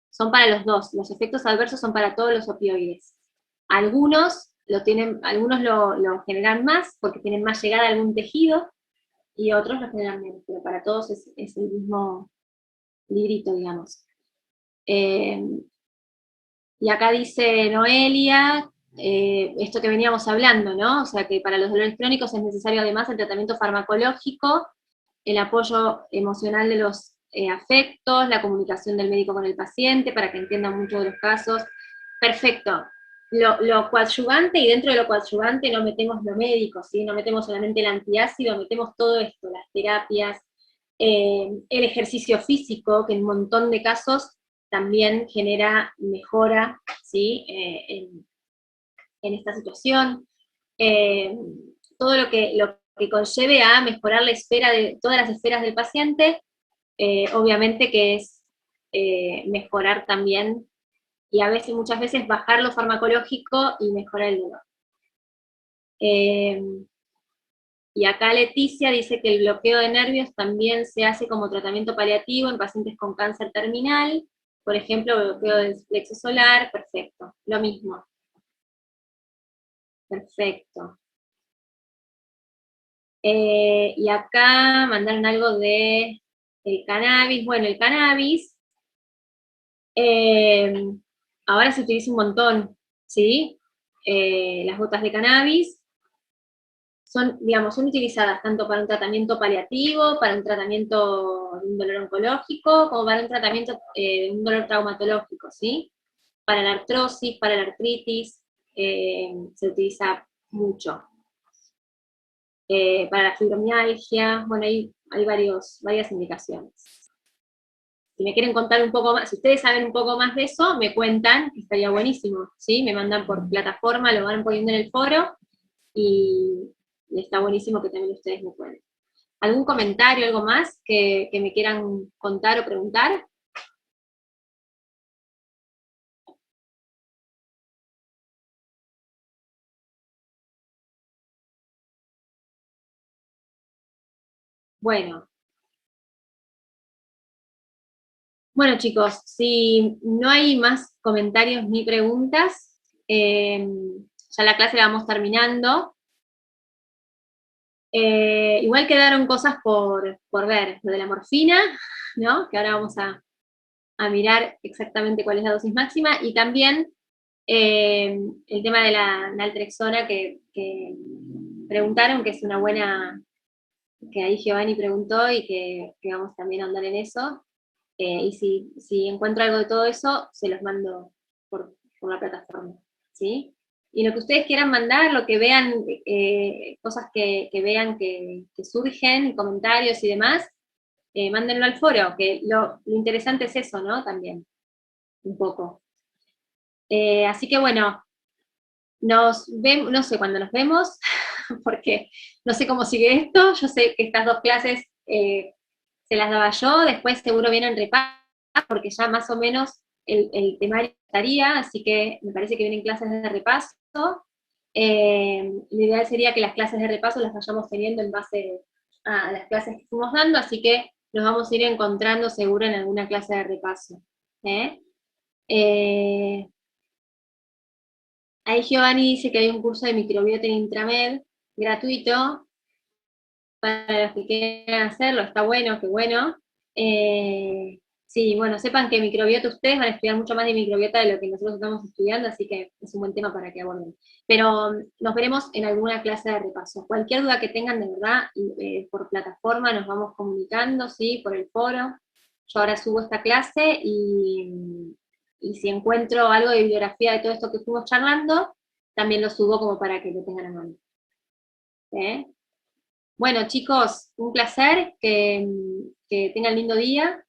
son para los dos. Los efectos adversos son para todos los opioides. Algunos lo generan más porque tienen más llegada a algún tejido, y otros lo generan menos, pero para todos es el mismo librito, digamos. Y acá dice Noelia, esto que veníamos hablando, ¿no? O sea, que para los dolores crónicos es necesario además el tratamiento farmacológico, el apoyo emocional de los afectos, la comunicación del médico con el paciente para que entiendan mucho de los casos. Perfecto. Lo coadyuvante, y dentro de lo coadyuvante no metemos lo médico, ¿sí? No metemos solamente el antiácido, metemos todo esto, las terapias, el ejercicio físico, que en un montón de casos también genera mejora, ¿sí? En esta situación. Todo lo que conlleve a mejorar la esfera de todas las esferas del paciente, obviamente que es mejorar también, y a veces, muchas veces, bajar lo farmacológico y mejorar el dolor. Y acá Leticia dice que el bloqueo de nervios también se hace como tratamiento paliativo en pacientes con cáncer terminal, por ejemplo, bloqueo del plexo solar, perfecto, lo mismo. Perfecto. Y acá mandaron algo de el cannabis. Bueno, el cannabis ahora se utiliza un montón, ¿sí? Las gotas de cannabis son, digamos, son utilizadas tanto para un tratamiento paliativo, para un tratamiento de un dolor oncológico, como para un tratamiento de un dolor traumatológico, ¿sí? Para la artrosis, para la artritis, se utiliza mucho. Para la fibromialgia, bueno, hay varias indicaciones. Si me quieren contar un poco más, si ustedes saben un poco más de eso, me cuentan, que estaría buenísimo, ¿sí? Me mandan por plataforma, lo van poniendo en el foro, y está buenísimo que también ustedes me cuenten. ¿Algún comentario, algo más que me quieran contar o preguntar? Bueno. Bueno, chicos, si no hay más comentarios ni preguntas, ya la clase la vamos terminando. Igual quedaron cosas por ver, lo de la morfina, ¿no? Que ahora vamos a mirar exactamente cuál es la dosis máxima, y también el tema de la naltrexona que preguntaron, que es una buena, que ahí Giovanni preguntó y que vamos también a andar en eso. Y si encuentro algo de todo eso, se los mando por la plataforma, ¿sí? Y lo que ustedes quieran mandar, lo que vean, cosas que vean que surgen, comentarios y demás, mándenlo al foro, que lo interesante es eso, ¿no? También, un poco. Así que bueno, nos vemos, no sé cuándo nos vemos, porque no sé cómo sigue esto. Yo sé que estas dos clases se las daba yo, después seguro vienen repasos, porque ya más o menos el temario estaría, así que me parece que vienen clases de repaso. Lo ideal sería que las clases de repaso las vayamos teniendo en base a las clases que fuimos dando, así que nos vamos a ir encontrando seguro en alguna clase de repaso. Ahí Giovanni dice que hay un curso de microbiota en Intramed, gratuito, para los que quieran hacerlo, está bueno, qué bueno. Sí, bueno, sepan que microbiota, ustedes van a estudiar mucho más de microbiota de lo que nosotros estamos estudiando, así que es un buen tema para que aborden. Pero nos veremos en alguna clase de repaso. Cualquier duda que tengan, de verdad, por plataforma nos vamos comunicando, ¿sí? Por el foro. Yo ahora subo esta clase y si encuentro algo de bibliografía de todo esto que fuimos charlando, también lo subo como para que lo tengan a mano. Bueno, chicos, un placer, que tengan lindo día.